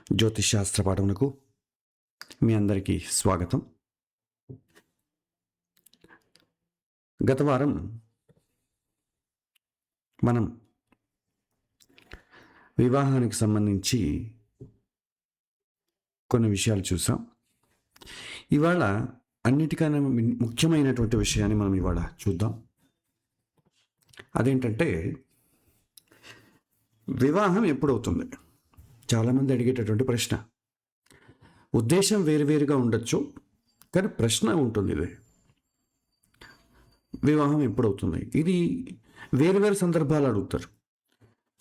జ్యోతిష్ శాస్త్ర పాఠమునకు మీ అందరికీ స్వాగతం. గత వారం మనం వివాహానికి సంబంధించి కొన్ని విషయాలు చూసాం. ఇవాళ అన్నిటికన్నా ముఖ్యమైనటువంటి విషయాన్ని మనం ఇవాళ చూద్దాం. అదేంటంటే వివాహం ఎప్పుడవుతుంది? చాలామంది అడిగేటటువంటి ప్రశ్న. ఉద్దేశం వేరువేరుగా ఉండొచ్చు, కానీ ప్రశ్న ఉంటుంది. ఇది వివాహం ఎప్పుడవుతుంది? ఇది వేరువేరు సందర్భాలు అడుగుతారు.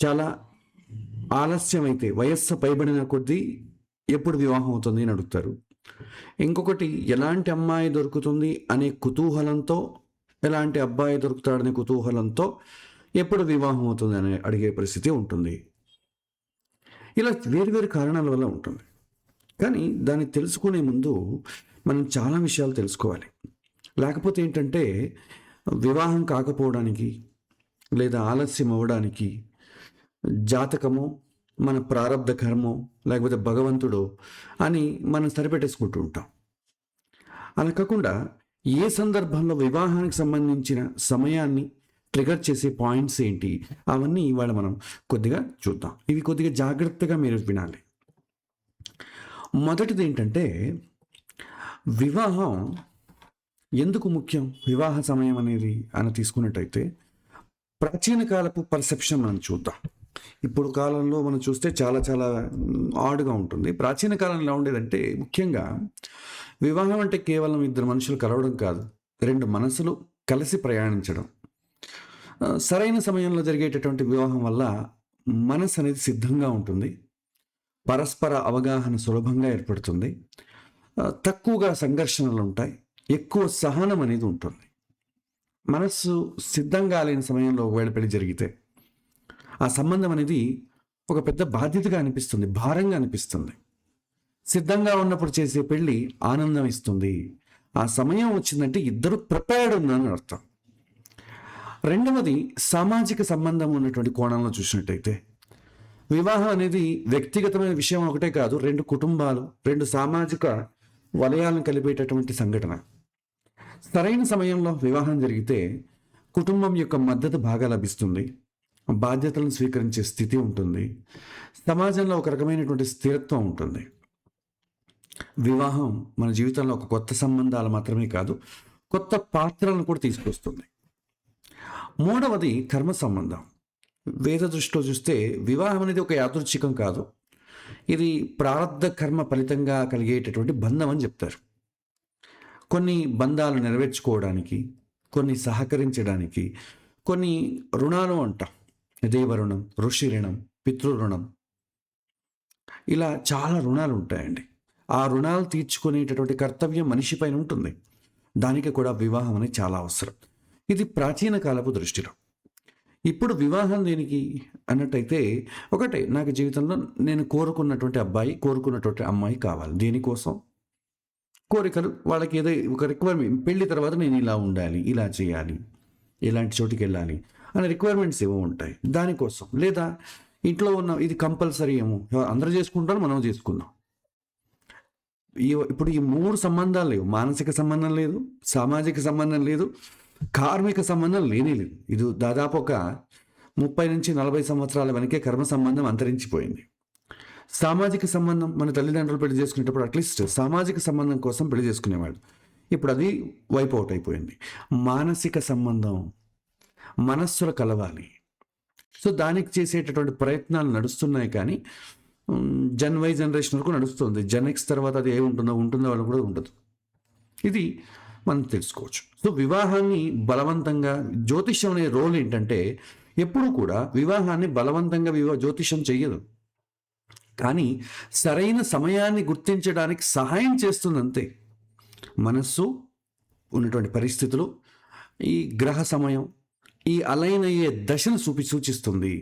చాలా ఆలస్యం అయితే వయస్సు పైబడిన కొద్దీ ఎప్పుడు వివాహం అవుతుంది అని అడుగుతారు. ఇంకొకటి, ఎలాంటి అమ్మాయి దొరుకుతుంది అనే కుతూహలంతో, ఎలాంటి అబ్బాయి దొరుకుతాడనే కుతూహలంతో ఎప్పుడు వివాహం అవుతుంది అని అడిగే పరిస్థితి ఉంటుంది. ఇలా వేరువేరు కారణాల వల్ల ఉంటుంది. కానీ దాన్ని తెలుసుకునే ముందు మనం చాలా విషయాలు తెలుసుకోవాలి. లేకపోతే ఏంటంటే వివాహం కాకపోవడానికి లేదా ఆలస్యం అవ్వడానికి జాతకమో, మన ప్రారంధ కర్మో, లేకపోతే భగవంతుడో అని మనం సరిపెట్టేసుకుంటూ ఉంటాం. అలా కాకుండా ఏ సందర్భంలో వివాహానికి సంబంధించిన సమయాన్ని ట్రిగర్ చేసే పాయింట్స్ ఏంటి, అవన్నీ ఇవాళ మనం కొద్దిగా చూద్దాం. ఇవి కొద్దిగా జాగ్రత్తగా మీరు వినాలి. మొదటిది ఏంటంటే, వివాహం ఎందుకు ముఖ్యం? వివాహ సమయం అనేది అని తీసుకున్నట్టయితే ప్రాచీన కాలపు పర్సెప్షన్ మనం చూద్దాం. ఇప్పుడు కాలంలో మనం చూస్తే చాలా చాలా ఆడుగా ఉంటుంది. ప్రాచీన కాలంలో ఉండేదంటే ముఖ్యంగా వివాహం అంటే కేవలం ఇద్దరు మనుషులు కలవడం కాదు, రెండు మనసులు కలిసి ప్రయాణించడం. సరైన సమయంలో జరిగేటటువంటి వివాహం వల్ల మనసు అనేది సిద్ధంగా ఉంటుంది, పరస్పర అవగాహన సులభంగా ఏర్పడుతుంది, తక్కువగా సంఘర్షణలు ఉంటాయి, ఎక్కువ సహనం అనేది ఉంటుంది. మనస్సు సిద్ధంగా లేని సమయంలో ఒకవేళ పెళ్లి జరిగితే ఆ సంబంధం అనేది ఒక పెద్ద బాధ్యతగా అనిపిస్తుంది, భారంగా అనిపిస్తుంది. సిద్ధంగా ఉన్నప్పుడు చేసే పెళ్ళి ఆనందం ఇస్తుంది. ఆ సమయం వచ్చిందంటే ఇద్దరు ప్రిపేర్డ్ ఉన్నారని అర్థం. రెండవది, సామాజిక సంబంధం ఉన్నటువంటి కోణంలో చూసినట్టయితే వివాహం అనేది వ్యక్తిగతమైన విషయం ఒకటే కాదు, రెండు కుటుంబాలు, రెండు సామాజిక వలయాలను కలిపేటటువంటి సంఘటన. సరైన సమయంలో వివాహం జరిగితే కుటుంబం యొక్క మద్దతు బాగా లభిస్తుంది, బాధ్యతలను స్వీకరించే స్థితి ఉంటుంది, సమాజంలో ఒక రకమైనటువంటి స్థిరత్వం ఉంటుంది. వివాహం మన జీవితంలో ఒక కొత్త సంబంధాలు మాత్రమే కాదు, కొత్త పాత్రలను కూడా తీసుకొస్తుంది. మూడవది, కర్మ సంబంధం. వేద దృష్టిలో చూస్తే వివాహం అనేది ఒక యాదృచ్ఛికం కాదు, ఇది ప్రారంధ కర్మ ఫలితంగా కలిగేటటువంటి బంధం అని చెప్తారు. కొన్ని బంధాలు నెరవేర్చుకోవడానికి, కొన్ని సహకరించడానికి, కొన్ని రుణాలు అంటాం. దేవరుణం, ఋషి రుణం, పితృరుణం, ఇలా చాలా రుణాలు ఉంటాయండి. ఆ రుణాలు తీర్చుకునేటటువంటి కర్తవ్యం మనిషి పైన ఉంటుంది. దానికి కూడా వివాహం అనేది చాలా అవసరం. ఇది ప్రాచీన కాలపు దృష్టిలో. ఇప్పుడు వివాహం దేనికి అన్నట్టయితే, ఒకటే, నాకు జీవితంలో నేను కోరుకున్నటువంటి అబ్బాయి, కోరుకున్నటువంటి అమ్మాయి కావాలి. దేనికోసం? కోరికలు, వాళ్ళకి ఏదో ఒక రిక్వైర్మెంట్. పెళ్లి తర్వాత నేను ఇలా ఉండాలి, ఇలా చేయాలి, ఇలాంటి చోటికి వెళ్ళాలి అనే రిక్వైర్మెంట్స్ ఏమో ఉంటాయి దానికోసం. లేదా ఇంట్లో ఉన్న ఇది కంపల్సరీ ఏమో, అందరూ చేసుకుంటారు, మనం చేసుకుందాం. ఇప్పుడు ఈ మూడు సంబంధాలు లేవు. మానసిక సంబంధం లేదు, సామాజిక సంబంధం లేదు, కార్మిక సంబంధం లేదు. ఇది దాదాపు ఒక 30 నుంచి 40 సంవత్సరాల వెనకే కర్మ సంబంధం అంతరించిపోయింది. సామాజిక సంబంధం, మన తల్లిదండ్రులు పెళ్లి చేసుకునేటప్పుడు అట్లీస్ట్ సామాజిక సంబంధం కోసం పెళ్లి చేసుకునేవాడు. ఇప్పుడు అది వైప్ అవుట్ అయిపోయింది. మానసిక సంబంధం, మనస్సులు కలవాలి. సో దానికి చేసేటటువంటి ప్రయత్నాలు నడుస్తున్నాయి. కానీ జన్ వై జనరేషన్ వరకు నడుస్తుంది. జన్ ఎక్స్ తర్వాత అది ఉంటుందో వాళ్ళు కూడా ఉండదు. ఇది మనం తెలుసుకోవచ్చు. సో వివాహాన్ని బలవంతంగా, జ్యోతిష్యం అనే రోల్ ఏంటంటే ఎప్పుడు కూడా వివాహాన్ని బలవంతంగా జ్యోతిష్యం చెయ్యదు, కానీ సరైన సమయాన్ని గుర్తించడానికి సహాయం చేస్తుంది అంతే. మనస్సు ఉన్నటువంటి పరిస్థితులు, ఈ గ్రహ సమయం, ఈ అలైన్ అయ్యే దశను సూచిస్తుంది.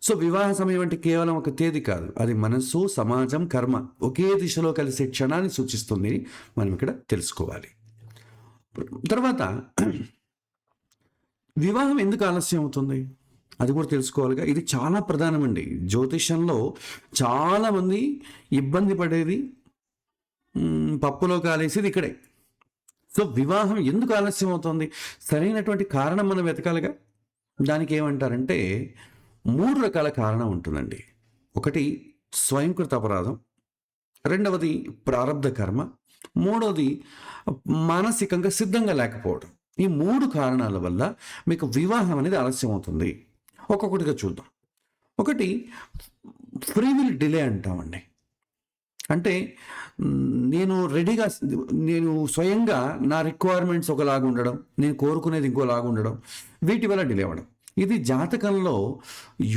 సో వివాహ సమయం అంటే కేవలం ఒక తేదీ కాదు, అది మనస్సు, సమాజం, కర్మ ఒకే దిశలో కలిసే క్షణాన్ని సూచిస్తుంది. మనం ఇక్కడ తెలుసుకోవాలి. తర్వాత, వివాహం ఎందుకు ఆలస్యం అవుతుంది? అది కూడా తెలుసుకోవాలిగా. ఇది చాలా ప్రధానమండి. జ్యోతిష్యంలో చాలామంది ఇబ్బంది పడేది పప్పులో కాలేసేది ఇక్కడే. సో వివాహం ఎందుకు ఆలస్యం అవుతుంది? సరైనటువంటి కారణం మనం వెతకాలిగా. దానికి ఏమంటారంటే 3 రకాల కారణం ఉంటుందండి. ఒకటి స్వయంకృత అపరాధం, రెండవది ప్రారబ్ధ కర్మ, మూడవది మానసికంగా సిద్ధంగా లేకపోవడం. ఈ 3 కారణాల వల్ల మీకు వివాహం అనేది ఆలస్యం అవుతుంది. ఒక్కొక్కటిగా చూద్దాం. ఒకటి ఫ్రీ విల్ డిలే అంటామండి. అంటే నేను స్వయంగా నా రిక్వైర్మెంట్స్ ఒకలాగా ఉండడం, నేను కోరుకునేది ఇంకోలాగా ఉండడం, వీటి వల్ల డిలే అవ్వడం. ఇది జాతకంలో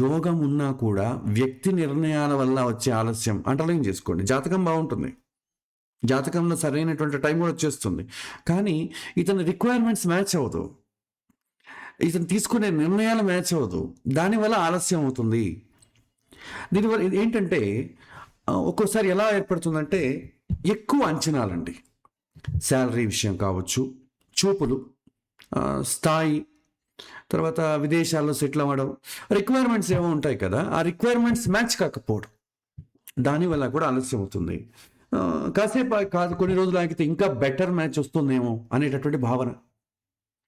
యోగం ఉన్నా కూడా వ్యక్తి నిర్ణయాల వల్ల వచ్చే ఆలస్యం అండర్లైన్ చేసుకోండి. జాతకం బాగుంటుంది, జాతకంలో సరైనటువంటి టైం కూడా వచ్చేస్తుంది, కానీ ఇతని రిక్వైర్మెంట్స్ మ్యాచ్ అవ్వదు, ఇతను తీసుకునే నిర్ణయాలు మ్యాచ్ అవ్వదు, దానివల్ల ఆలస్యం అవుతుంది. దీనివల్ల ఏంటంటే ఒక్కోసారి ఎలా ఏర్పడుతుందంటే ఎక్కువ అంచనాలండి. శాలరీ విషయం కావచ్చు, చూపులు, స్థాయి, తర్వాత విదేశాల్లో సెటిల్ అవ్వడం, రిక్వైర్మెంట్స్ ఏమో ఉంటాయి కదా, ఆ రిక్వైర్మెంట్స్ మ్యాచ్ కాకపోవడం, దానివల్ల కూడా ఆలస్యం అవుతుంది. కాసేపు కాదు, కొన్ని రోజులు ఆగితే ఇంకా బెటర్ మ్యాచ్ వస్తుందేమో అనేటటువంటి భావన.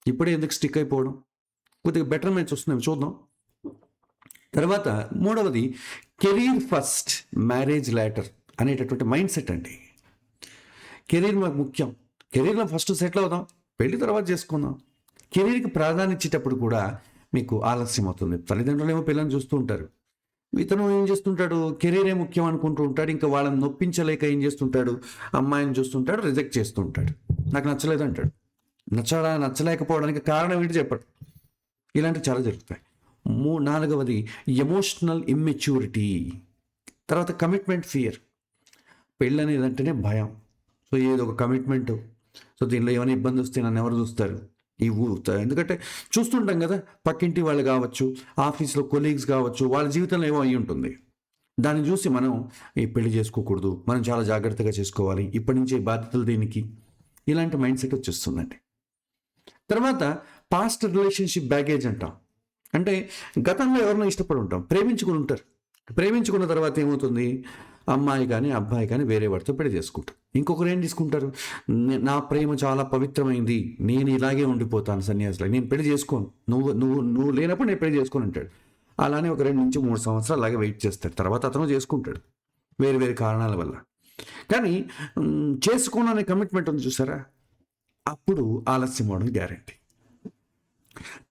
ఇప్పుడే ఎందుకు స్టిక్ అయిపోవడం, కొద్దిగా బెటర్ మ్యాచ్ వస్తుందేమో చూద్దాం. తర్వాత మూడవది కెరీర్ ఫస్ట్ మ్యారేజ్ లేటర్ అనేటటువంటి మైండ్ సెట్ అండి. కెరీర్ మాకు ముఖ్యం, కెరీర్లో ఫస్ట్ సెటిల్ అవుదాం, పెళ్లి తర్వాత చేసుకుందాం. కెరీర్కి ప్రాధాన్యత ఇచ్చేటప్పుడు కూడా మీకు ఆలస్యం అవుతుంది. తల్లిదండ్రులు ఏమో పిల్లల్ని చూస్తూ ఉంటారు, ఇతను ఏం చేస్తుంటాడు, కెరీరే ముఖ్యం అనుకుంటూ ఉంటాడు. ఇంకా వాళ్ళని నొప్పించలేక ఏం చేస్తుంటాడు, అమ్మాయిని చూస్తుంటాడు, రిజెక్ట్ చేస్తుంటాడు, నాకు నచ్చలేదు అంటాడు. నచ్చలేకపోవడానికి కారణం ఏంటి చెప్పడు. ఇలాంటివి చాలా జరుగుతాయి. నాలుగవది ఎమోషనల్ ఇమ్మెచ్యూరిటీ. తర్వాత కమిట్మెంట్ ఫియర్. పెళ్ళి అనేది అంటేనే భయం. సో ఏదో ఒక కమిట్మెంట్, సో దీనిలో ఏమైనా ఇబ్బంది వస్తే నన్ను ఎవరు చూస్తారు, ఎందుకంటే చూస్తుంటాం కదా, పక్కింటి వాళ్ళు కావచ్చు, ఆఫీస్లో కొలీగ్స్ కావచ్చు, వాళ్ళ జీవితంలో ఏమో అయి ఉంటుంది. దాన్ని చూసి మనం ఈ పెళ్లి చేసుకోకూడదు, మనం చాలా జాగ్రత్తగా చేసుకోవాలి, ఇప్పటి నుంచే బాధ్యతలు దేనికి, ఇలాంటి మైండ్ సెట్ వచ్చేస్తుందండి. తర్వాత పాస్ట్ రిలేషన్షిప్ బ్యాగేజ్ అంటాం. అంటే గతంలో ఎవరినో ఇష్టపడి ఉంటాం, ప్రేమించుకుని ఉంటారు, ప్రేమించుకున్న తర్వాత ఏమవుతుంది, అమ్మాయి కానీ అబ్బాయి కానీ వేరే వాడితో పెళ్లి చేసుకుంటారు. ఇంకొకరు ఏం తీసుకుంటారు, నా ప్రేమ చాలా పవిత్రమైంది, నేను ఇలాగే ఉండిపోతాను సన్యాసిలా, నేను పెళ్లి చేసుకోను, నువ్వు లేనప్పుడు నేను పెళ్లి చేసుకోను అంటాడు. అలానే ఒక 2 నుంచి 3 సంవత్సరాలు అలాగే వెయిట్ చేస్తాడు, తర్వాత అతను చేసుకుంటాడు వేరే వేరే కారణాల వల్ల. కానీ చేసుకోననే కమిట్మెంట్ ఉంది చూసారా, అప్పుడు ఆలస్యం అవడం గ్యారెంటీ.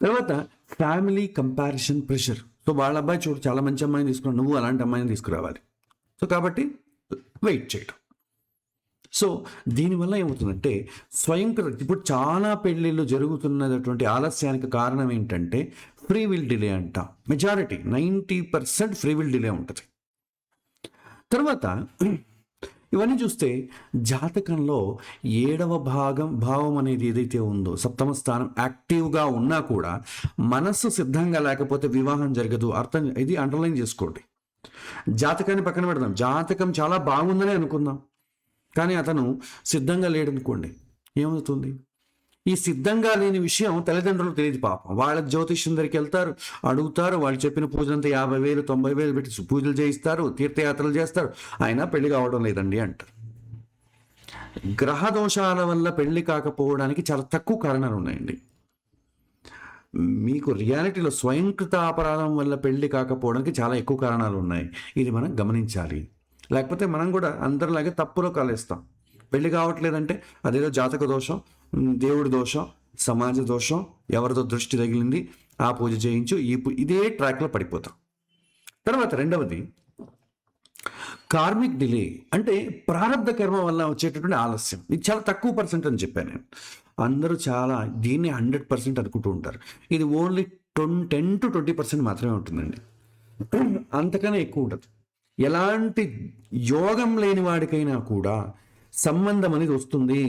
తర్వాత ఫ్యామిలీ కంపారిజన్ ప్రెషర్. సో వాళ్ళ అబ్బాయి చూడు చాలా మంచి అమ్మాయిని తీసుకున్నావు, నువ్వు అలాంటి అమ్మాయిని తీసుకురావాలి, సో కాబట్టి వెయిట్ చేయడం. సో దీనివల్ల ఏమవుతుందంటే ఇప్పుడు చాలా పెళ్ళిళ్ళు జరుగుతున్నటువంటి ఆలస్యానికి కారణం ఏంటంటే ఫ్రీ విల్ డిలే అంట. మెజారిటీ 90% ఫ్రీ విల్ డిలే ఉంటుంది. తర్వాత ఇవన్నీ చూస్తే జాతకంలో 7వ భావం అనేది ఏదైతే ఉందో, 7వ స్థానం యాక్టివ్గా ఉన్నా కూడా మనస్సు సిద్ధంగా లేకపోతే వివాహం జరగదు. ఇది అండర్లైన్ చేసుకోండి. జాతకాన్ని పక్కన పెడదాం, జాతకం చాలా బాగుందని అనుకుందాం, కానీ అతను సిద్ధంగా లేడనుకోండి, ఏమవుతుంది? ఈ సిద్ధంగా లేని విషయం తల్లిదండ్రులకు తెలియదు పాపం. వాళ్ళ జ్యోతిష్యం దగ్గరికి వెళ్తారు, అడుగుతారు, వాళ్ళు చెప్పిన పూజలంతా 50,000 90,000 పెట్టి పూజలు చేయిస్తారు, తీర్థయాత్రలు చేస్తారు, అయినా పెళ్లి కావడం లేదండి అంటారు. గ్రహ దోషాల వల్ల పెళ్లి కాకపోవడానికి చాలా తక్కువ కారణాలు ఉన్నాయండి. మీకు రియాలిటీలో స్వయంకృత అపరాధం వల్ల పెళ్లి కాకపోవడానికి చాలా ఎక్కువ కారణాలు ఉన్నాయి. ఇది మనం గమనించాలి. లేకపోతే మనం కూడా అందరిలాగే తప్పులో కాలేస్తాం. పెళ్లి కావట్లేదంటే అదేదో జాతక దోషం, దేవుడి దోషం, సమాజ దోషం, ఎవరితో దృష్టి తగిలింది, ఆ పూజ చేయించు, ఇదే ట్రాక్లో పడిపోతాం. తర్వాత రెండవది కార్మిక్ డిలే, అంటే ప్రారంధ కర్మ వల్ల వచ్చేటటువంటి ఆలస్యం. ఇది చాలా తక్కువ పర్సెంట్ అని చెప్పాను నేను. అందరూ చాలా దీన్ని 100% అనుకుంటూ ఉంటారు. ఇది ఓన్లీ 10 to 20% మాత్రమే ఉంటుందండి, అంతకన్నా ఎక్కువ ఉండదు. ఎలాంటి యోగం లేని వాడికైనా కూడా సంబంధం అనేది వస్తుంది,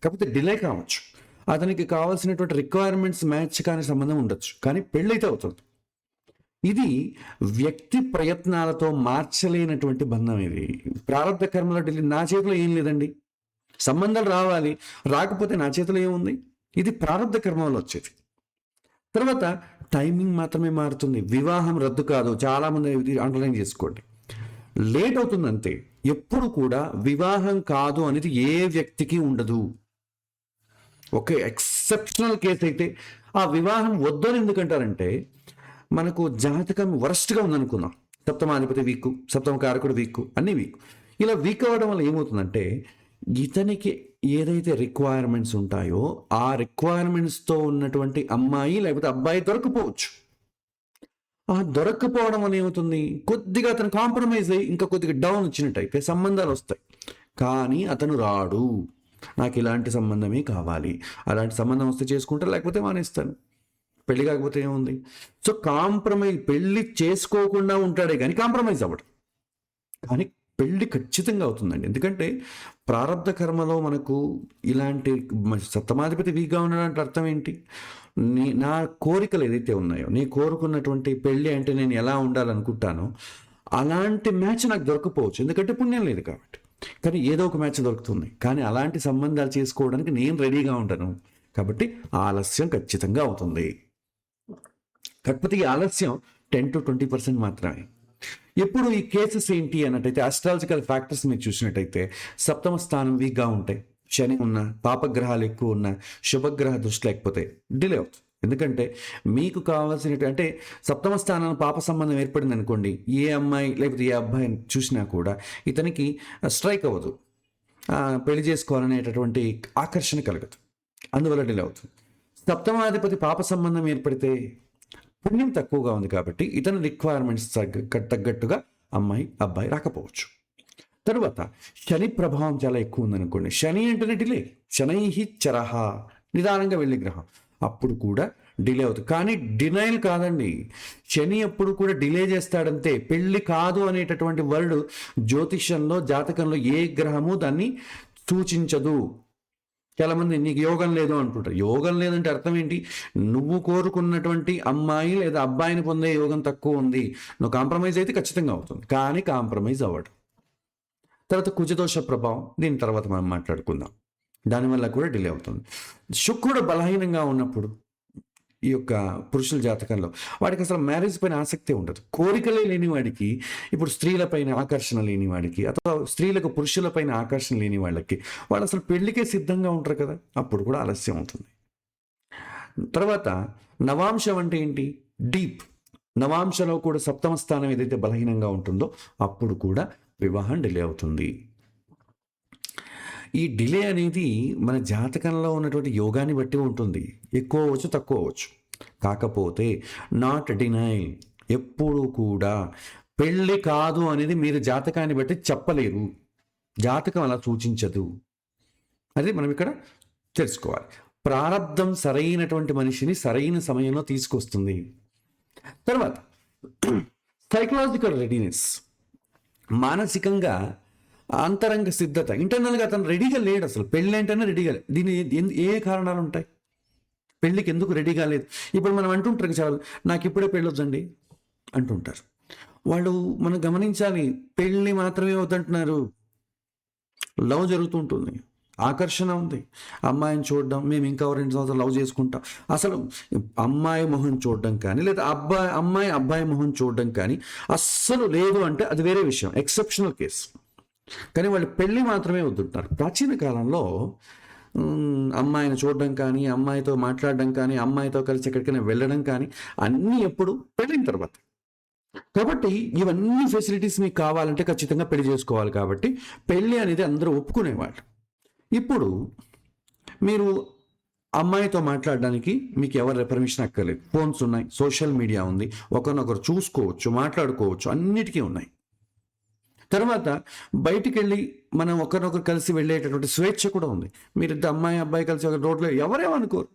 కాకపోతే డిలే కావచ్చు, అతనికి కావాల్సినటువంటి రిక్వైర్మెంట్స్ మ్యాచ్ కాని సంబంధం ఉండొచ్చు, కానీ పెళ్ళైతే అవుతుంది. ఇది వ్యక్తి ప్రయత్నాలతో మార్చలేనటువంటి బంధం. ఇది ప్రారంభ కర్మల డిలే నా చేతిలో ఏం లేదండి. సంబంధాలు రావాలి, రాకపోతే నా చేతిలో ఏముంది, ఇది ప్రారంభ కర్మ వల్ల వచ్చేది. తర్వాత టైమింగ్ మాత్రమే మారుతుంది, వివాహం రద్దు కాదు. చాలామంది ఇది అండర్లైన్ చేసుకోండి. లేట్ అవుతుంది అంతే. ఎప్పుడు కూడా వివాహం కాదు అనేది ఏ వ్యక్తికి ఉండదు. ఒక ఎక్సెప్షనల్ కేసు అయితే ఆ వివాహం వద్దని ఎందుకంటారంటే, మనకు జాతకం వరస్ట్గా ఉందనుకుందాం, సప్తమాధిపతి వీక్, సప్తమ కారకుడు వీక్, అన్ని వీక్. ఇలా వీక్ అవ్వడం వల్ల ఏమవుతుందంటే, ఇతనికి ఏదైతే రిక్వైర్మెంట్స్ ఉంటాయో ఆ రిక్వైర్మెంట్స్తో ఉన్నటువంటి అమ్మాయి లేకపోతే అబ్బాయి దొరకపోవచ్చు. ఆ దొరక్కపోవడం వల్ల ఏమవుతుంది, కొద్దిగా అతను కాంప్రమైజ్ అయ్యి ఇంకా కొద్దిగా డౌన్ వచ్చినట్టయితే సంబంధాలు వస్తాయి. కానీ అతను రాడు, నాకు ఇలాంటి సంబంధమే కావాలి, అలాంటి సంబంధం వస్తే చేసుకుంటా, లేకపోతే మానేస్తాను, పెళ్లి కాకపోతే ఏముంది. సో కాంప్రమైజ్, పెళ్లి చేసుకోకుండా ఉంటాడే కానీ కాంప్రమైజ్ అవ్వడు. కానీ పెళ్లి ఖచ్చితంగా అవుతుందండి. ఎందుకంటే ప్రారంధ కర్మలో మనకు ఇలాంటి సప్తమాధిపతి వీక్గా ఉండడానికి అర్థం ఏంటి, నా కోరికలు ఏదైతే ఉన్నాయో, నేను కోరుకున్నటువంటి పెళ్ళి అంటే నేను ఎలా ఉండాలనుకుంటానో అలాంటి మ్యాచ్ నాకు దొరకపోవచ్చు, ఎందుకంటే పుణ్యం లేదు కాబట్టి. కానీ ఏదో ఒక మ్యాచ్ దొరుకుతుంది. కానీ అలాంటి సంబంధాలు చేసుకోవడానికి నేను రెడీగా ఉంటాను కాబట్టి ఆలస్యం ఖచ్చితంగా అవుతుంది. కాకపోతే ఈ ఆలస్యం 10 to 20% మాత్రమే. ఎప్పుడు ఈ కేసెస్ ఏంటి అన్నట్టయితే, ఆస్ట్రాలజికల్ ఫ్యాక్టర్స్ మీరు చూసినట్టయితే సప్తమ స్థానం వీక్గా ఉంటాయి, శని ఉన్న, పాపగ్రహాలు ఎక్కువ ఉన్న, శుభగ్రహ దృష్టి లేకపోతే డిలే అవుతుంది. ఎందుకంటే మీకు కావాల్సిన, అంటే సప్తమ స్థానాన్ని పాప సంబంధం ఏర్పడింది అనుకోండి, ఏ అమ్మాయి లేకపోతే ఏ అబ్బాయిని చూసినా కూడా ఇతనికి స్ట్రైక్ అవ్వదు, పెళ్లి చేసుకోవాలనేటటువంటి ఆకర్షణ కలగదు, అందువల్ల డిలే అవుతుంది. సప్తమాధిపతి పాప సంబంధం ఏర్పడితే పుణ్యం తక్కువగా ఉంది కాబట్టి ఇతని రిక్వైర్మెంట్స్ తగ్గట్టుగా అమ్మాయి అబ్బాయి రాకపోవచ్చు. తరువాత శని ప్రభావం చాలా ఎక్కువ ఉందనుకోండి, శని అంటేనే డిలే, శనైహి చరహ, నిదానంగా వెళ్ళే గ్రహం, అప్పుడు కూడా డిలే అవుతుంది. కానీ డినైల్ కాదండి, శని ఎప్పుడు కూడా డిలే చేస్తాడంతే. పెళ్లి కాదు అనేటటువంటి వర్డ్ జ్యోతిష్యంలో, జాతకంలో ఏ గ్రహము దాన్ని సూచించదు. చాలామంది నీకు యోగం లేదు అంటుంటారు. యోగం లేదంటే అర్థం ఏంటి, నువ్వు కోరుకున్నటువంటి అమ్మాయి లేదా అబ్బాయిని పొందే యోగం తక్కువ ఉంది, నువ్వు కాంప్రమైజ్ అయితే ఖచ్చితంగా అవుతుంది, కానీ కాంప్రమైజ్ అవ్వడం. తర్వాత కుజదోష ప్రభావం, దీని తర్వాత మనం మాట్లాడుకుందాం, దానివల్ల కూడా డిలే అవుతుంది. శుక్రుడు బలహీనంగా ఉన్నప్పుడు ఈ యొక్క పురుషుల జాతకంలో వాడికి అసలు మ్యారేజ్ పైన ఆసక్తి ఉండదు. కోరికలే లేని వాడికి, ఇప్పుడు స్త్రీలపైన ఆకర్షణ లేని వాడికి, అథవా స్త్రీలకు పురుషులపైన ఆకర్షణ లేని వాళ్ళకి, వాళ్ళు అసలు పెళ్లికే సిద్ధంగా ఉంటారు కదా, అప్పుడు కూడా ఆలస్యం అవుతుంది. తర్వాత నవాంశం అంటే ఏంటి, డీప్ నవాంశలో కూడా సప్తమ స్థానం ఏదైతే బలహీనంగా ఉంటుందో అప్పుడు కూడా వివాహం డిలే అవుతుంది. ఈ డిలే అనేది మన జాతకంలో ఉన్నటువంటి యోగాన్ని బట్టి ఉంటుంది, ఎక్కువ అవ్వచ్చు, తక్కువ అవ్వచ్చు. కాకపోతే నాట్ డినైల్, ఎప్పుడు కూడా పెళ్ళి కాదు అనేది మీరు జాతకాన్ని బట్టి చెప్పలేరు, జాతకం అలా సూచించదు. అది మనం ఇక్కడ తెలుసుకోవాలి. ప్రారబ్ధం సరైనటువంటి మనిషిని సరైన సమయంలో తీసుకొస్తుంది. తర్వాత సైకలాజికల్ రెడీనెస్, మానసికంగా అంతరంగ సిద్ధత, ఇంటర్నల్గా అతను రెడీగా లేడు, అసలు పెళ్ళి అంటేనే రెడీగా లేదు. దీని ఏ కారణాలు ఉంటాయి, పెళ్ళికి ఎందుకు రెడీగా లేదు? ఇప్పుడు మనం అంటుంటారు చాలా, నాకు ఇప్పుడే పెళ్ళి వద్దండి అంటుంటారు వాళ్ళు. మనం గమనించాలి, పెళ్ళి మాత్రమే వద్దంటున్నారు, లవ్ జరుగుతుంటుంది, ఆకర్షణ ఉంది, అమ్మాయిని చూడడం, మేము ఇంకా 2 సంవత్సరాలు లవ్ చేసుకుంటాం, అసలు అమ్మాయి మొహం చూడడం కానీ లేదా అమ్మాయి మొహం చూడడం కానీ అస్సలు లేదు అంటే అది వేరే విషయం, ఎక్సెప్షనల్ కేసు. కానీ వాళ్ళు పెళ్ళి మాత్రమే వద్దుంటారు. ప్రాచీన కాలంలో అమ్మాయిని చూడడం కానీ, అమ్మాయితో మాట్లాడడం కానీ, అమ్మాయితో కలిసి ఎక్కడికైనా వెళ్ళడం కానీ అన్నీ ఎప్పుడు పెళ్ళిన తర్వాత. కాబట్టి ఇవన్నీ ఫెసిలిటీస్ మీకు కావాలంటే ఖచ్చితంగా పెళ్లి చేసుకోవాలి. కాబట్టి పెళ్ళి అనేది అందరూ ఒప్పుకునేవాళ్ళు. ఇప్పుడు మీరు అమ్మాయితో మాట్లాడడానికి మీకు ఎవరి పర్మిషన్ అక్కర్లేదు, ఫోన్స్ ఉన్నాయి, సోషల్ మీడియా ఉంది, ఒకరినొకరు చూసుకోవచ్చు, మాట్లాడుకోవచ్చు, అన్నిటికీ ఉన్నాయి. తర్వాత బయటికి వెళ్ళి మనం ఒకరినొకరు కలిసి వెళ్ళేటటువంటి స్వేచ్ఛ కూడా ఉంది. మీరు అమ్మాయి అబ్బాయి కలిసి ఒక రోడ్లో ఎవరేమనుకోరు.